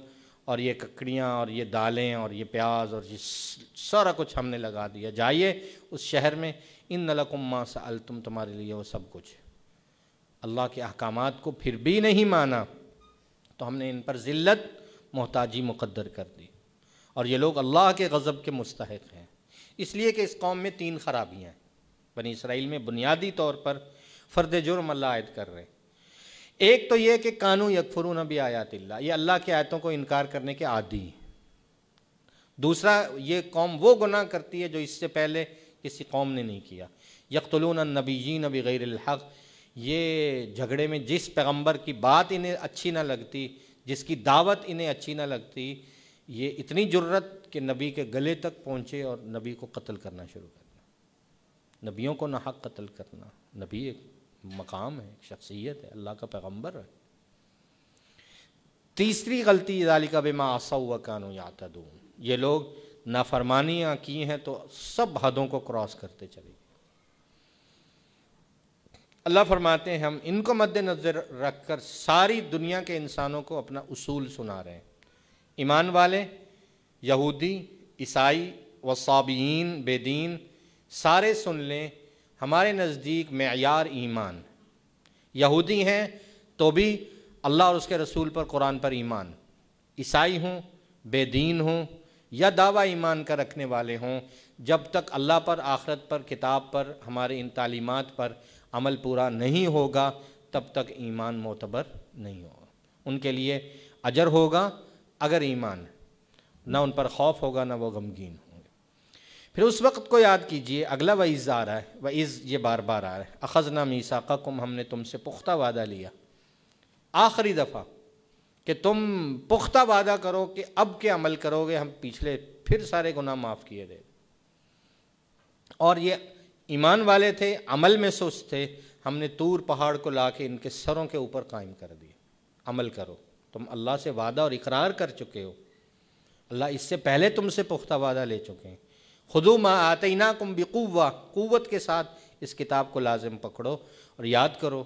اور یہ ککڑیاں اور یہ دالیں اور یہ پیاز اور یہ سارا کچھ ہم نے لگا دیا، جائیے اس شہر میں، ان لکم ما سألتم، تمہارے لیے وہ سب کچھ۔ اللہ کے احکامات کو پھر بھی نہیں مانا تو ہم نے ان پر ذلت محتاجی مقدر کر دی، اور یہ لوگ اللہ کے غضب کے مستحق ہیں، اس لیے کہ اس قوم میں 3 خرابیاں ہیں۔ بنی اسرائیل میں بنیادی طور پر فرد جرم اللہ عائد کر رہے ہیں۔ ایک تو یہ کہ کانو یکفرون بآیات اللہ، یہ اللہ کی آیتوں کو انکار کرنے کے عادی ہیں۔ دوسرا، یہ قوم وہ گناہ کرتی ہے جو اس سے پہلے کسی قوم نے نہیں کیا، یقتلون النبیین بغیر الحق، یہ جھگڑے میں جس پیغمبر کی بات انہیں اچھی نہ لگتی، جس کی دعوت انہیں اچھی نہ لگتی، یہ اتنی جرت کہ نبی کے گلے تک پہنچے اور نبی کو قتل کرنا شروع کر دیا۔ نبیوں کو نہ حق قتل کرنا، نبی ایک مقام ہے، ایک شخصیت ہے، اللہ کا پیغمبر ہے۔ تیسری غلطی ذالک بما عصوا وکانوا یعتدون، یہ لوگ نافرمانیاں کی ہیں تو سب حدوں کو کراس کرتے چلے گئے۔ اللہ فرماتے ہیں ہم ان کو مد نظر رکھ کر ساری دنیا کے انسانوں کو اپنا اصول سنا رہے ہیں۔ ایمان والے، یہودی، عیسائی وصابئین، بے دین، سارے سن لیں، ہمارے نزدیک معیار ایمان، یہودی ہیں تو بھی اللہ اور اس کے رسول پر، قرآن پر ایمان، عیسائی ہوں، بے دین ہوں یا دعویٰ ایمان کا رکھنے والے ہوں، جب تک اللہ پر، آخرت پر، کتاب پر، ہمارے ان تعلیمات پر عمل پورا نہیں ہوگا تب تک ایمان معتبر نہیں ہوگا۔ ان کے لیے اجر ہوگا اگر ایمان، نہ ان پر خوف ہوگا نہ وہ غمگین ہوں گے۔ پھر اس وقت کو یاد کیجئے، اگلا وعظ آ رہا ہے، وعظ یہ بار بار آ رہا ہے، اخذنا میثاقکم، ہم نے تم سے پختہ وعدہ لیا، آخری دفعہ کہ تم پختہ وعدہ کرو کہ اب کے عمل کرو گے، ہم پچھلے پھر سارے گناہ معاف کیے دے۔ اور یہ ایمان والے تھے، عمل میں سست تھے، ہم نے طور پہاڑ کو لا کے ان کے سروں کے اوپر قائم کر دیا، عمل کرو، تم اللہ سے وعدہ اور اقرار کر چکے ہو، اللہ اس سے پہلے تم سے پختہ وعدہ لے چکے ہیں۔ خذوا ما آتیناکم بقوہ، قوت کے ساتھ اس کتاب کو لازم پکڑو اور یاد کرو،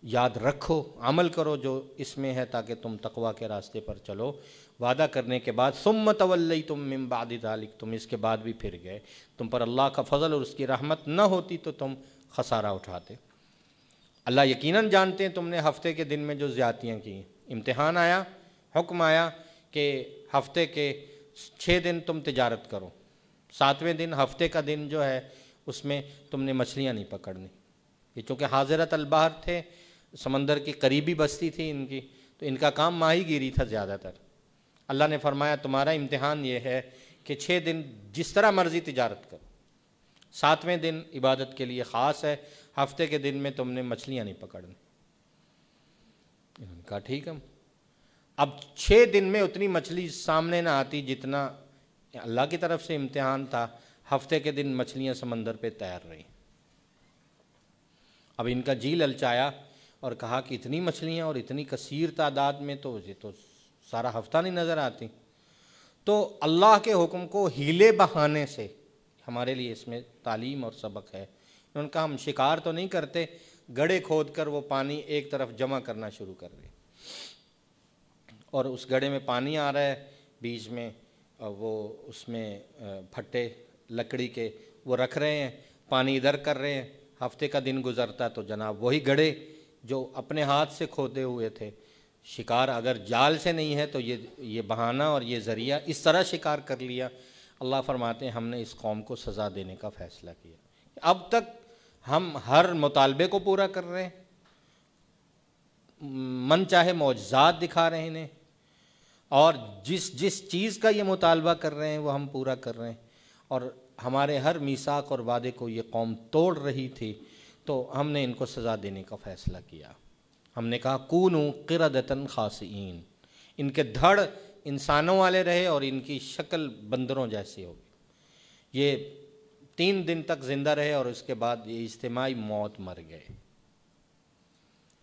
یاد رکھو، عمل کرو جو اس میں ہے تاکہ تم تقویٰ کے راستے پر چلو۔ وعدہ کرنے کے بعد ثم تولیتم من بعد ذلک، تم اس کے بعد بھی پھر گئے، تم پر اللہ کا فضل اور اس کی رحمت نہ ہوتی تو تم خسارہ اٹھاتے۔ اللہ یقیناً جانتے ہیں تم نے ہفتے کے دن میں جو زیادتیاں کی، امتحان آیا، حکم آیا کہ ہفتے کے 6 دن تم تجارت کرو، 7ویں دن ہفتے کا دن جو ہے اس میں تم نے مچھلیاں نہیں پکڑنی، یہ چونکہ حاضرت البحر تھے، سمندر کی قریبی بستی تھی ان کی، تو ان کا کام ماہی گیری تھا زیادہ تر۔ اللہ نے فرمایا تمہارا امتحان یہ ہے کہ 6 دن جس طرح مرضی تجارت کرو، 7ویں دن عبادت کے لیے خاص ہے، ہفتے کے دن میں تم نے مچھلیاں نہیں پکڑنی۔ انہوں نے کہا ٹھیک ہے۔ اب 6 دن میں اتنی مچھلی سامنے نہ آتی جتنا اللہ کی طرف سے امتحان تھا، ہفتے کے دن مچھلیاں سمندر پہ تیر رہی۔ اب ان کا جی للچایا اور کہا کہ اتنی مچھلیاں اور اتنی کثیر تعداد میں تو یہ تو سارا ہفتہ نہیں نظر آتی۔ تو اللہ کے حکم کو ہیلے بہانے سے، ہمارے لیے اس میں تعلیم اور سبق ہے۔ انہوں نے کہا ہم شکار تو نہیں کرتے، گڑھے کھود کر وہ پانی ایک طرف جمع کرنا شروع کر دیں، اور اس گڑھے میں پانی آ رہا ہے، بیچ میں وہ اس میں پھٹے لکڑی کے وہ رکھ رہے ہیں، پانی ادھر کر رہے ہیں۔ ہفتے کا دن گزرتا تو جناب وہی گڑھے جو اپنے ہاتھ سے کھودے ہوئے تھے، شکار اگر جال سے نہیں ہے تو یہ بہانہ اور یہ ذریعہ اس طرح شکار کر لیا۔ اللہ فرماتے ہیں ہم نے اس قوم کو سزا دینے کا فیصلہ کیا۔ اب تک ہم ہر مطالبے کو پورا کر رہے ہیں، من چاہے معجزات دکھا رہے ہیں انہیں، اور جس چیز کا یہ مطالبہ کر رہے ہیں وہ ہم پورا کر رہے ہیں، اور ہمارے ہر میثاق اور وعدے کو یہ قوم توڑ رہی تھی، تو ہم نے ان کو سزا دینے کا فیصلہ کیا۔ ہم نے کہا کونوا قردۃ خاسئین، ان کے دھڑ انسانوں والے رہے اور ان کی شکل بندروں جیسی ہوگی۔ یہ 3 دن تک زندہ رہے اور اس کے بعد یہ اجتماعی موت مر گئے۔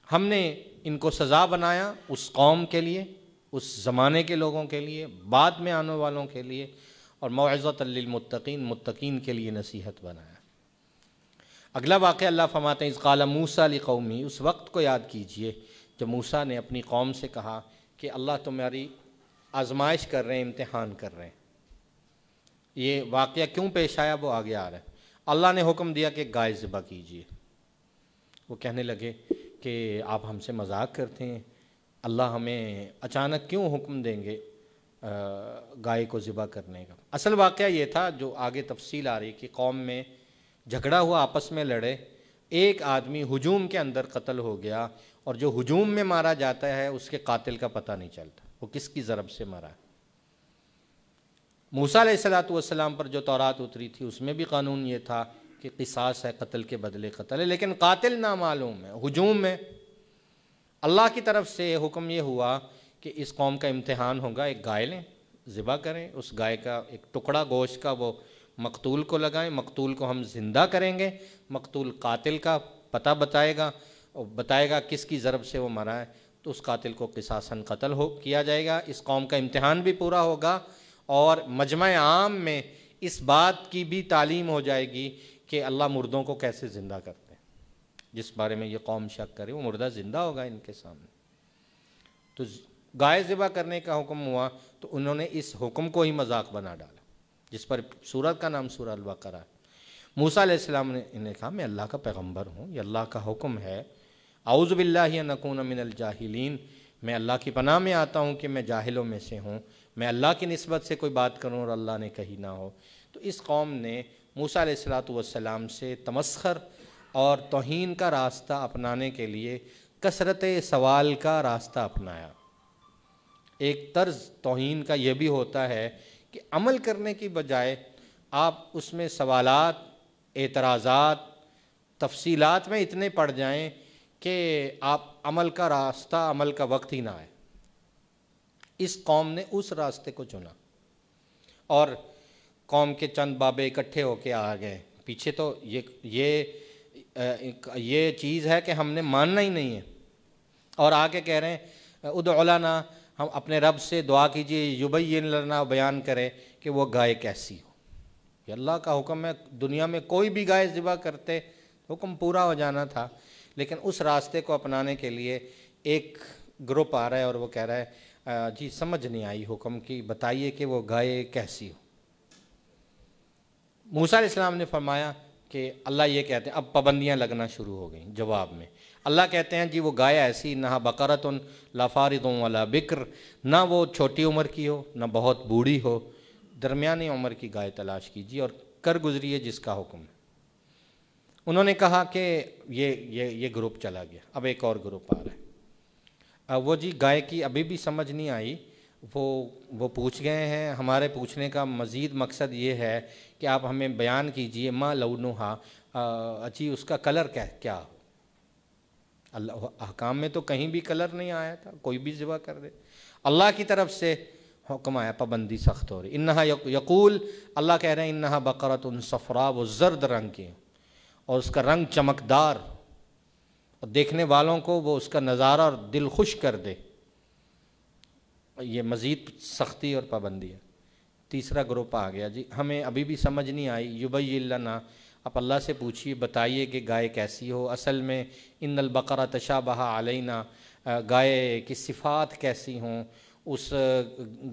ہم نے ان کو سزا بنایا اس قوم کے لیے، اس زمانے کے لوگوں کے لیے، بعد میں آنے والوں کے لیے، اور موعظۃ للمتقین، متقین کے لیے نصیحت بنایا۔ اگلا واقعہ اللہ فرماتے ہیں اذ قال موسیٰ لقومہ، اس وقت کو یاد کیجئے جب موسیٰ نے اپنی قوم سے کہا کہ اللہ تمہاری آزمائش کر رہے ہیں، امتحان کر رہے ہیں۔ یہ واقعہ کیوں پیش آیا وہ آگے آ رہا ہے۔ اللہ نے حکم دیا کہ گائے ذبح کیجئے۔ وہ کہنے لگے کہ آپ ہم سے مذاق کرتے ہیں، اللہ ہمیں اچانک کیوں حکم دیں گے گائے کو ذبح کرنے کا۔ اصل واقعہ یہ تھا جو آگے تفصیل آ رہی کہ قوم میں جھگڑا ہوا، آپس میں لڑے، ایک آدمی ہجوم کے اندر قتل ہو گیا، اور جو ہجوم میں مارا جاتا ہے اس کے قاتل کا پتہ نہیں چلتا وہ کس کی ضرب سے مرا ہے۔ موسیٰ علیہ السلام پر جو تورات اتری تھی اس میں بھی قانون یہ تھا کہ قصاص ہے، قتل کے بدلے قتل ہے، لیکن قاتل نامعلوم ہے، ہجوم میں۔ اللہ کی طرف سے حکم یہ ہوا کہ اس قوم کا امتحان ہوگا، ایک گائے لیں، ذبح کریں، اس گائے کا ایک ٹکڑا گوشت کا وہ مقتول کو لگائیں، مقتول کو ہم زندہ کریں گے، مقتول قاتل کا پتہ بتائے گا اور بتائے گا کس کی ضرب سے وہ مرا ہے، تو اس قاتل کو قصاصاً قتل کیا جائے گا۔ اس قوم کا امتحان بھی پورا ہوگا، اور مجمع عام میں اس بات کی بھی تعلیم ہو جائے گی کہ اللہ مردوں کو کیسے زندہ کرتے ہیں۔ جس بارے میں یہ قوم شک کرے وہ مردہ زندہ ہوگا ان کے سامنے۔ تو گائے ذبح کرنے کا حکم ہوا تو انہوں نے اس حکم کو ہی مذاق بنا ڈالا، جس پر سورت کا نام سورہ البقرہ ہے۔ موسیٰ علیہ السلام نے کہا میں اللہ کا پیغمبر ہوں، یہ اللہ کا حکم ہے، اعوذ باللہ ان اکون من الجاہلین، میں اللہ کی پناہ میں آتا ہوں کہ میں جاہلوں میں سے ہوں، میں اللہ کی نسبت سے کوئی بات کروں اور اللہ نے کہی نہ ہو۔ تو اس قوم نے موسیٰ علیہ السلام سے تمسخر اور توہین کا راستہ اپنانے کے لیے کثرت سوال کا راستہ اپنایا۔ ایک طرز توہین کا یہ بھی ہوتا ہے کہ عمل کرنے کی بجائے آپ اس میں سوالات، اعتراضات، تفصیلات میں اتنے پڑ جائیں کہ آپ عمل کا راستہ، عمل کا وقت ہی نہ آئے۔ اس قوم نے اس راستے کو چنا، اور قوم کے چند بابے اکٹھے ہو کے آ گئے پیچھے۔ تو یہ چیز ہے کہ ہم نے ماننا ہی نہیں ہے، اور آگے کہہ رہے ہیں ادع لنا، ہم اپنے رب سے دعا کیجئے، یبین لنا، بیان کرے کہ وہ گائے کیسی ہو۔ یہ اللہ کا حکم ہے، دنیا میں کوئی بھی گائے ذبح کرتے حکم پورا ہو جانا تھا، لیکن اس راستے کو اپنانے کے لیے ایک گروپ آ رہا ہے اور وہ کہہ رہا ہے جی سمجھ نہیں آئی حکم کی، بتائیے کہ وہ گائے کیسی ہو۔ موسیٰ علیہ السلام نے فرمایا کہ اللہ یہ کہتے ہیں، اب پابندیاں لگنا شروع ہو گئیں جواب میں۔ اللہ کہتے ہیں جی وہ گائے ایسی، نہ بقرۃ لا فارض ولا بکر، نہ وہ چھوٹی عمر کی ہو نہ بہت بوڑھی ہو، درمیانی عمر کی گائے تلاش کیجیے اور کر گزریے جس کا حکم ہے۔ انہوں نے کہا کہ یہ گروپ چلا گیا، اب ایک اور گروپ آ رہا ہے۔ وہ جی گائے کی ابھی بھی سمجھ نہیں آئی، وہ پوچھ گئے ہیں۔ ہمارے پوچھنے کا مزید مقصد یہ ہے کہ آپ ہمیں بیان کیجئے ما لونہا، اچھی اس کا کلر کیا؟ اللہ احکام میں تو کہیں بھی کلر نہیں آیا تھا، کوئی بھی ذبح کر دے۔ اللہ کی طرف سے حکم آیا، پابندی سخت ہو رہی۔ انہا یقول، اللہ کہہ رہے ہیں انہا بقرۃ صفراء، وہ زرد رنگ کی اور اس کا رنگ چمکدار، اور دیکھنے والوں کو وہ اس کا نظارہ اور دل خوش کر دے۔ یہ مزید سختی اور پابندی ہے۔ تیسرا گروپ آ گیا جی، ہمیں ابھی بھی سمجھ نہیں آئی، یبین لنا، آپ اللہ سے پوچھیے بتائیے کہ گائے کیسی ہو۔ اصل میں ان البقرہ تشابہ علینا، گائے کی صفات کیسی ہوں، اس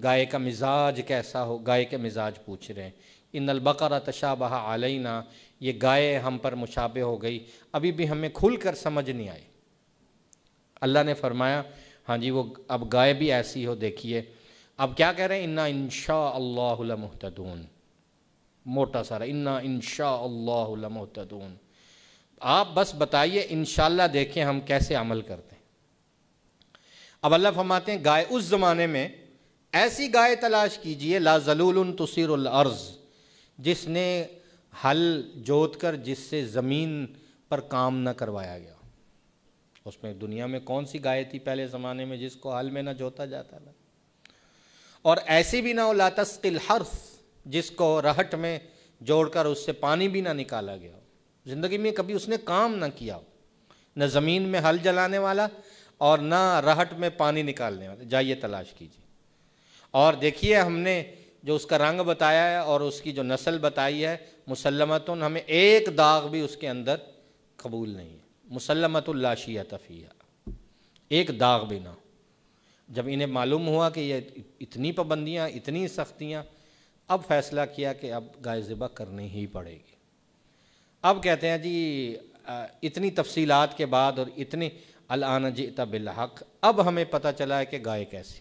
گائے کا مزاج کیسا ہو، گائے کے مزاج پوچھ رہے ہیں۔ ان البقرہ تشابہ علینا، یہ گائے ہم پر مشابہ ہو گئی، ابھی بھی ہمیں کھل کر سمجھ نہیں آئی۔ اللہ نے فرمایا ہاں جی وہ اب گائے بھی ایسی ہو دیکھیے۔ اب کیا کہہ رہے ہیں؟ انا انشاء اللہ لمہتدون، موٹا سارا انا انشاء اللہ لمہتدون، آپ بس بتائیے انشاءاللہ، دیکھیں ہم کیسے عمل کرتے ہیں۔ اب اللہ فرماتے ہیں گائے اس زمانے میں ایسی گائے تلاش کیجئے، لا ذلول تثیر الارض، جس نے ہل جوت کر جس سے زمین پر کام نہ کروایا گیا۔ اس میں دنیا میں کون سی گائے تھی پہلے زمانے میں جس کو ہل میں نہ جوتا جاتا تھا؟ اور ایسی بھی نہ ہو لا تسقی الحرث، جس کو رہٹ میں جوڑ کر اس سے پانی بھی نہ نکالا گیا ہو، زندگی میں کبھی اس نے کام نہ کیا ہو، نہ زمین میں ہل جلانے والا اور نہ رہٹ میں پانی نکالنے والا۔ جائیے تلاش کیجیے اور دیکھیے، ہم نے جو اس کا رنگ بتایا ہے اور اس کی جو نسل بتائی ہے، مسلمتن، ہمیں ایک داغ بھی اس کے اندر قبول نہیں ہے، مسلمت لا شیۃ فیہا، ایک داغ بھی نہ۔ جب انہیں معلوم ہوا کہ یہ اتنی پابندیاں، اتنی سختیاں، اب فیصلہ کیا کہ اب گائے ذبح کرنی ہی پڑے گی۔ اب کہتے ہیں جی اتنی تفصیلات کے بعد اور اتنی الآن جئت بالحق، اب ہمیں پتہ چلا ہے کہ گائے کیسی۔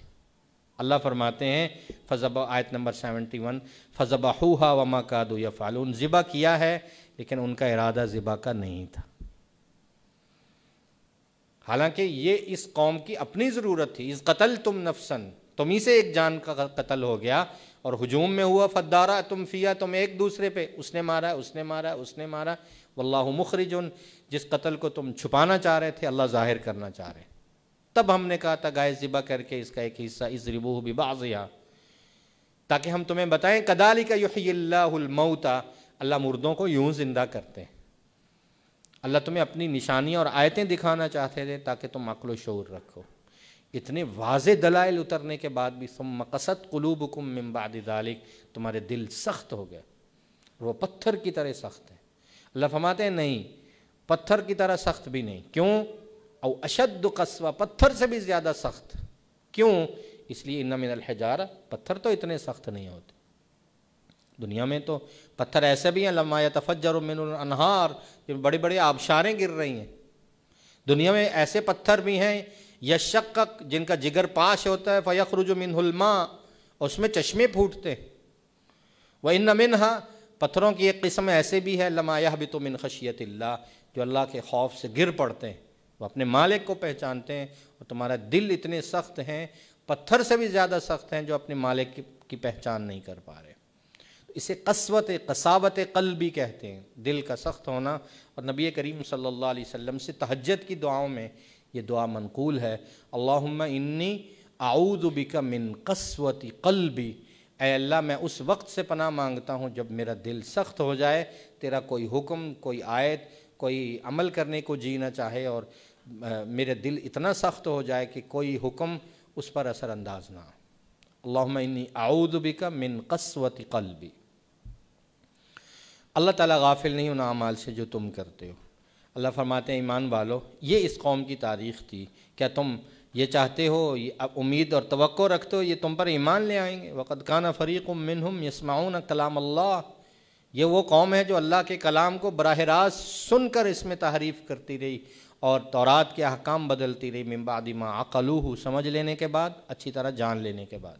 اللہ فرماتے ہیں آیت نمبر 71، فذبحوها وما كادوا يفعلون، ذبح کیا ہے لیکن ان کا ارادہ ذبح کا نہیں تھا۔ حالانکہ یہ اس قوم کی اپنی ضرورت تھی۔ اذ قتلتم نفسا، تم ہی سے ایک جان کا قتل ہو گیا اور ہجوم میں ہوا، فدارأتم فیہا، تم ایک دوسرے پہ، اس نے مارا، اس نے مارا، اس نے مارا، واللہ مخرج، جس قتل کو تم چھپانا چاہ رہے تھے اللہ ظاہر کرنا چاہ رہے۔ تب ہم نے کہا تھا گائے ذبح کر کے اس کا ایک حصہ اضربوہ ببعضھا، تاکہ ہم تمہیں بتائیں کذالک یحیی اللہ الموتى، اللہ مردوں کو یوں زندہ کرتے ہیں۔ اللہ تمہیں اپنی نشانیاں اور آیتیں دکھانا چاہتے تھے تاکہ تم عقل و شعور رکھو۔ اتنے واضح دلائل اترنے کے بعد بھی ثم قست قلوبکم من بعد ذلک، تمہارے دل سخت ہو گئے، وہ پتھر کی طرح سخت ہے۔ اللہ فرماتے ہیں نہیں، پتھر کی طرح سخت بھی نہیں۔ کیوں؟ او اشد قسوہ، پتھر سے بھی زیادہ سخت۔ کیوں؟ اس لیے ان من الحجارہ، پتھر تو اتنے سخت نہیں ہوتے۔ دنیا میں تو پتھر ایسے بھی ہیں لما یتفجر من الانہار، بڑی بڑی آبشاریں گر رہی ہیں۔ دنیا میں ایسے پتھر بھی ہیں یشقق، جن کا جگر پاش ہوتا ہے، فیخرج منہ الماء، اس میں چشمے پھوٹتے۔ وَإِنَّ مِنْهَا، پتھروں کی ایک قسم ایسے بھی ہے لما یہبط من خشیۃ اللہ، جو اللہ کے خوف سے گر پڑتے ہیں، وہ اپنے مالک کو پہچانتے ہیں۔ اور تمہارا دل اتنے سخت ہیں، پتھر سے بھی زیادہ سخت ہیں، جو اپنے مالک کی پہچان نہیں کر پا رہے۔ اسے قساوت قلبی کہتے ہیں، دل کا سخت ہونا۔ اور نبی کریم صلی اللہ علیہ وسلم سے تہجد کی دعاؤں میں یہ دعا منقول ہے، اللہم انی اعوذ بک من قسوۃ قلبی، اے اللہ میں اس وقت سے پناہ مانگتا ہوں جب میرا دل سخت ہو جائے، تیرا کوئی حکم، کوئی آیت، کوئی عمل کرنے کو جی نہ چاہے، اور میرے دل اتنا سخت ہو جائے کہ کوئی حکم اس پر اثر انداز نہ ہو۔ اللہم انی اعوذ بک من قسوۃ قلبی۔ اللہ تعالیٰ غافل نہیں ان اعمال سے جو تم کرتے ہو۔ اللہ فرماتے ہیں ایمان والو، یہ اس قوم کی تاریخ تھی، کیا تم یہ چاہتے ہو، امید اور توقع رکھتے ہو یہ تم پر ایمان لے آئیں گے؟ وَقَدْ كَانَ فَرِيقٌ مِّنْهُمْ يَسْمَعُونَ كَلَامَ اللَّهِ، یہ وہ قوم ہے جو اللہ کے کلام کو براہ راست سن کر اس میں تحریف کرتی رہی اور تورات کے احکام بدلتی رہی، من بعد ما عقلوہ، سمجھ لینے کے بعد، اچھی طرح جان لینے کے بعد۔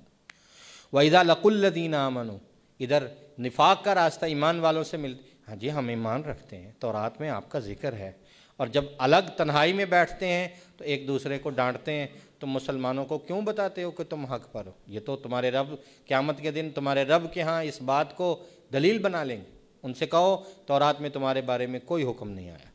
وَإِذَا لَقُوا الَّذِينَ آمَنُوا، ادھر نفاق کا راستہ ایمان والوں سے ملتے، ہاں جی ہم ایمان رکھتے ہیں، تورات میں آپ کا ذکر ہے، اور جب الگ تنہائی میں بیٹھتے ہیں تو ایک دوسرے کو ڈانٹتے ہیں، تم مسلمانوں کو کیوں بتاتے ہو کہ تم حق پر ہو؟ یہ تو تمہارے رب قیامت کے دن تمہارے رب کے ہاں اس بات کو دلیل بنا لیں گے۔ ان سے کہو تورات میں تمہارے بارے میں کوئی حکم نہیں آیا۔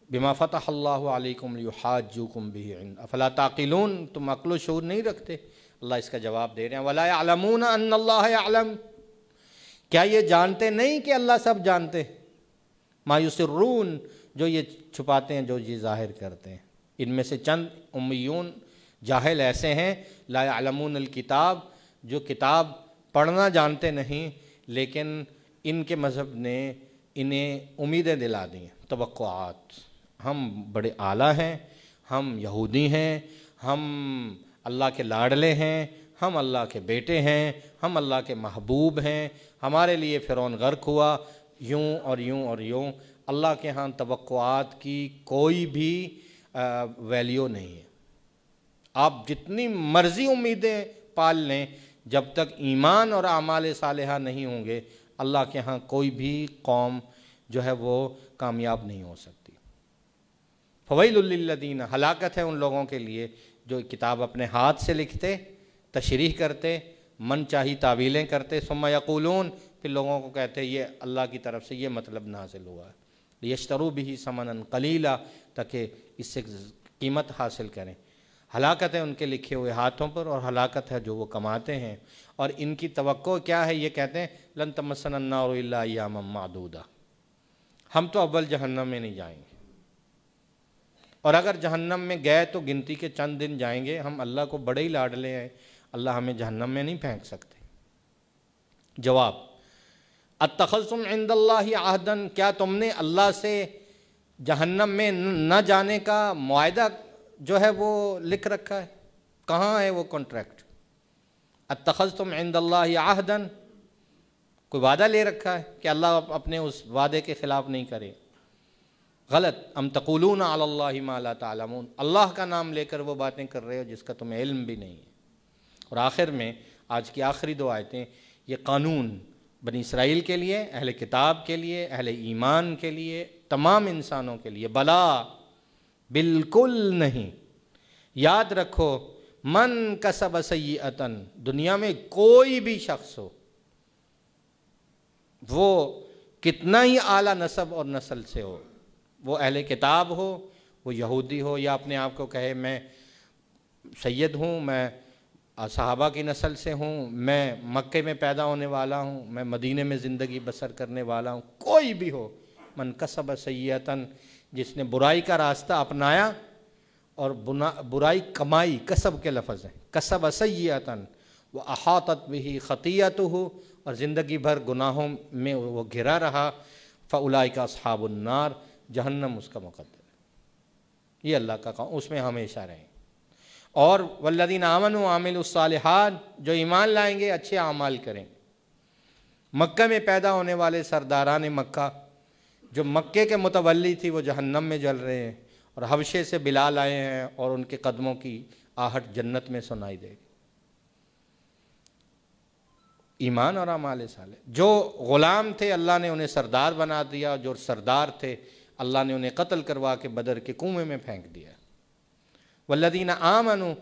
بما فتح اللہ علیکم لیحاجوکم بہ عند افلا تعقلون، تم عقل و شعور نہیں رکھتے؟ اللہ اس کا جواب دے رہے ہیں، ولا یعلمون ان اللہ یعلم، کیا یہ جانتے نہیں کہ اللہ سب جانتے؟ ما یسرون، جو یہ چھپاتے ہیں، جو یہ ظاہر کرتے ہیں۔ ان میں سے چند امیون جاہل ایسے ہیں، لا یعلمون الکتاب، جو کتاب پڑھنا جانتے نہیں، لیکن ان کے مذہب نے انہیں امیدیں دلا دی ہیں، توقعات۔ ہم بڑے اعلیٰ ہیں، ہم یہودی ہیں، ہم اللہ کے لاڈلے ہیں، ہم اللہ کے بیٹے ہیں، ہم اللہ کے محبوب ہیں، ہمارے لیے فرعون غرق ہوا، یوں اور یوں اور یوں۔ اللہ کے ہاں توقعات کی کوئی بھی ویلیو نہیں ہے۔ آپ جتنی مرضی امیدیں پال لیں، جب تک ایمان اور اعمال صالحہ نہیں ہوں گے، اللہ کے ہاں کوئی بھی قوم جو ہے وہ کامیاب نہیں ہو سکتی۔ فویل للذین، ہلاکت ہے ان لوگوں کے لیے جو کتاب اپنے ہاتھ سے لکھتے، تشریح کرتے، من چاہی تعویلیں کرتے، ثم یقولون، پھر لوگوں کو کہتے یہ اللہ کی طرف سے یہ مطلب نازل ہوا ہے، لیشتروا بہ ثمنا قلیلا، تاکہ اس سے قیمت حاصل کریں۔ ہلاکت ہے ان کے لکھے ہوئے ہاتھوں پر، اور ہلاکت ہے جو وہ کماتے ہیں۔ اور ان کی توقع کیا ہے؟ یہ کہتے ہیں لن تمسنا النار الا ایاما معدودہ، ہم تو اول جہنم میں نہیں جائیں گے، اور اگر جہنم میں گئے تو گنتی کے چند دن جائیں گے، ہم اللہ کو بڑے ہی لاڈلے ہیں، اللہ ہمیں جہنم میں نہیں پھینک سکتے۔ جواب، اتخذتم عند اللہ عہدا، کیا تم نے اللہ سے جہنم میں نہ جانے کا معاہدہ جو ہے وہ لکھ رکھا ہے؟ کہاں ہے وہ کانٹریکٹ؟ اتخذتم عند اللہ عہدا، کوئی وعدہ لے رکھا ہے کہ اللہ اپنے اس وعدے کے خلاف نہیں کرے؟ غلط، ام تقولون علی اللہ ما لا تعلمون، اللہ کا نام لے کر وہ باتیں کر رہے ہو جس کا تمہیں علم بھی نہیں ہے۔ اور آخر میں آج کی آخری دو آیتیں، یہ قانون بنی اسرائیل کے لیے، اہل کتاب کے لیے، اہل ایمان کے لیے، تمام انسانوں کے لیے، بلا بالکل نہیں۔ یاد رکھو، من کسب سیئۃ، دنیا میں کوئی بھی شخص ہو، وہ کتنا ہی اعلیٰ نسب اور نسل سے ہو، وہ اہل کتاب ہو، وہ یہودی ہو، یا اپنے آپ کو کہے میں سید ہوں، میں صحابہ کی نسل سے ہوں، میں مکے میں پیدا ہونے والا ہوں، میں مدینے میں زندگی بسر کرنے والا ہوں، کوئی بھی ہو، من کسب سیئۃ، جس نے برائی کا راستہ اپنایا اور برائی کمائی، کسب کے لفظ ہیں، کسب سیئۃ واحاطت بہ خطیئتہ، اور زندگی بھر گناہوں میں وہ گھرا رہا، فاولئک اصحاب النار، جہنم اس کا مقدر ہے۔ یہ اللہ کا کام، اس میں ہمیشہ رہیں۔ اور والذین آمنوا وعملوا الصالحات، جو ایمان لائیں گے اچھے اعمال کریں۔ مکہ میں پیدا ہونے والے سرداران مکہ جو مکے کے متولی تھی، وہ جہنم میں جل رہے ہیں، اور حبشے سے بلال آئے ہیں، اور ان کے قدموں کی آہٹ جنت میں سنائی دے گی۔ ایمان اور اعمال صالح، جو غلام تھے اللہ نے انہیں سردار بنا دیا، جو سردار تھے اللہ نے انہیں قتل کروا کے بدر کے کنویں میں پھینک دیا۔ والذین آمنوا،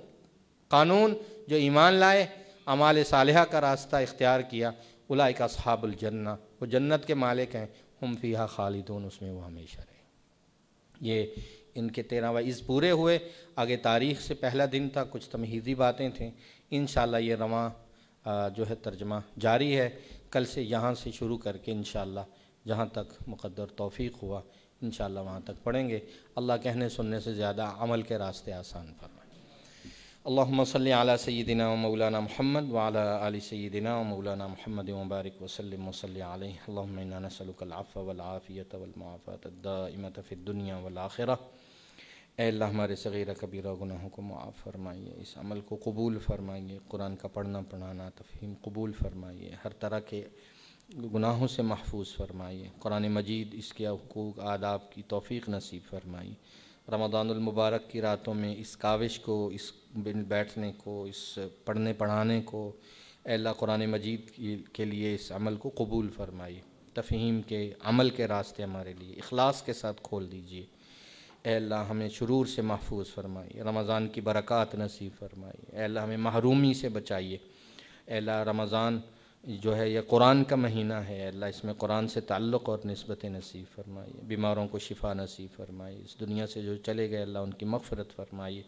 قانون، جو ایمان لائے، اعمال صالحہ کا راستہ اختیار کیا، اولئک اصحاب الجنہ، وہ جنت کے مالک ہیں، ہم فیہا خالدون، اس میں وہ ہمیشہ رہیں۔ یہ ان کے 13 وعظ پورے ہوئے۔ آگے تاریخ سے پہلا دن تھا، کچھ تمہیدی باتیں تھیں، انشاءاللہ یہ رواں جو ہے ترجمہ جاری ہے، کل سے یہاں سے شروع کر کے انشاءاللہ جہاں تک مقدر توفیق ہوا انشاءاللہ وہاں تک پڑھیں گے۔ اللہ کہنے سننے سے زیادہ عمل کے راستے آسان فرمائے۔ اللہم صلی علی سیدنا و مولانا محمد وعلی آل سیدنا و مولانا محمد وبارک وسلم وصلی علیہ۔ اللہم انا نسألک العفو والعافیۃ والمعافاۃ الدائمۃ فی الدنیا والآخرہ۔ اے اللہ ہمارے صغیرہ کبیرہ گناہوں کو معاف فرمائیے، اس عمل کو قبول فرمائیے، قرآن کا پڑھنا پڑھانا تفہیم قبول فرمائیے، ہر طرح کے گناہوں سے محفوظ فرمائیے، قرآن مجید اس کے حقوق آداب کی توفیق نصیب فرمائیے۔ رمضان المبارک کی راتوں میں اس کاوش کو، اس بیٹھنے کو، اس پڑھنے پڑھانے کو، اے اللہ قرآن مجید کے لیے اس عمل کو قبول فرمائیے، تفہیم کے عمل کے راستے ہمارے لیے اخلاص کے ساتھ کھول دیجیے۔ اے اللہ ہمیں شرور سے محفوظ فرمائیے، رمضان کی برکات نصیب فرمائیے، اے اللہ ہمیں محرومی سے بچائیے، اے اللہ رمضان جو ہے یہ قرآن کا مہینہ ہے، اے اللہ اس میں قرآن سے تعلق اور نسبت نصیب فرمائیے، بیماروں کو شفا نصیب فرمائیے، اس دنیا سے جو چلے گئے اللہ ان کی مغفرت فرمائیے،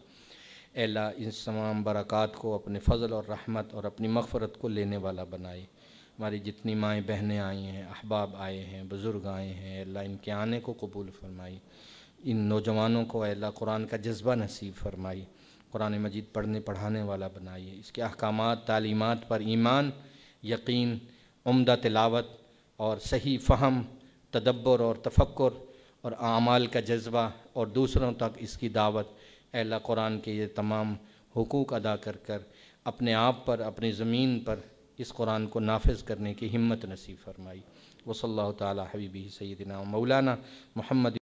اے اللہ اس تمام برکات کو اپنے فضل اور رحمت اور اپنی مغفرت کو لینے والا بنائے۔ ہماری جتنی مائیں بہنیں آئی ہیں، احباب آئے ہیں، بزرگ آئے ہیں، اے اللہ ان کے آنے کو قبول فرمائیے، ان نوجوانوں کو اے اللہ قرآن کا جذبہ نصیب فرمائیے، قرآن مجید پڑھنے پڑھانے والا بنائیے، اس کے احکامات تعلیمات پر ایمان، یقین، عمدہ تلاوت اور صحیح فہم، تدبر اور تفکر اور اعمال کا جذبہ اور دوسروں تک اس کی دعوت، اے اللہ قرآن کے یہ تمام حقوق ادا کر کر اپنے آپ پر، اپنی زمین پر اس قرآن کو نافذ کرنے کی ہمت نصیب فرمائی۔ وصلی اللہ تعالی حبیبہ سیدنا مولانا محمد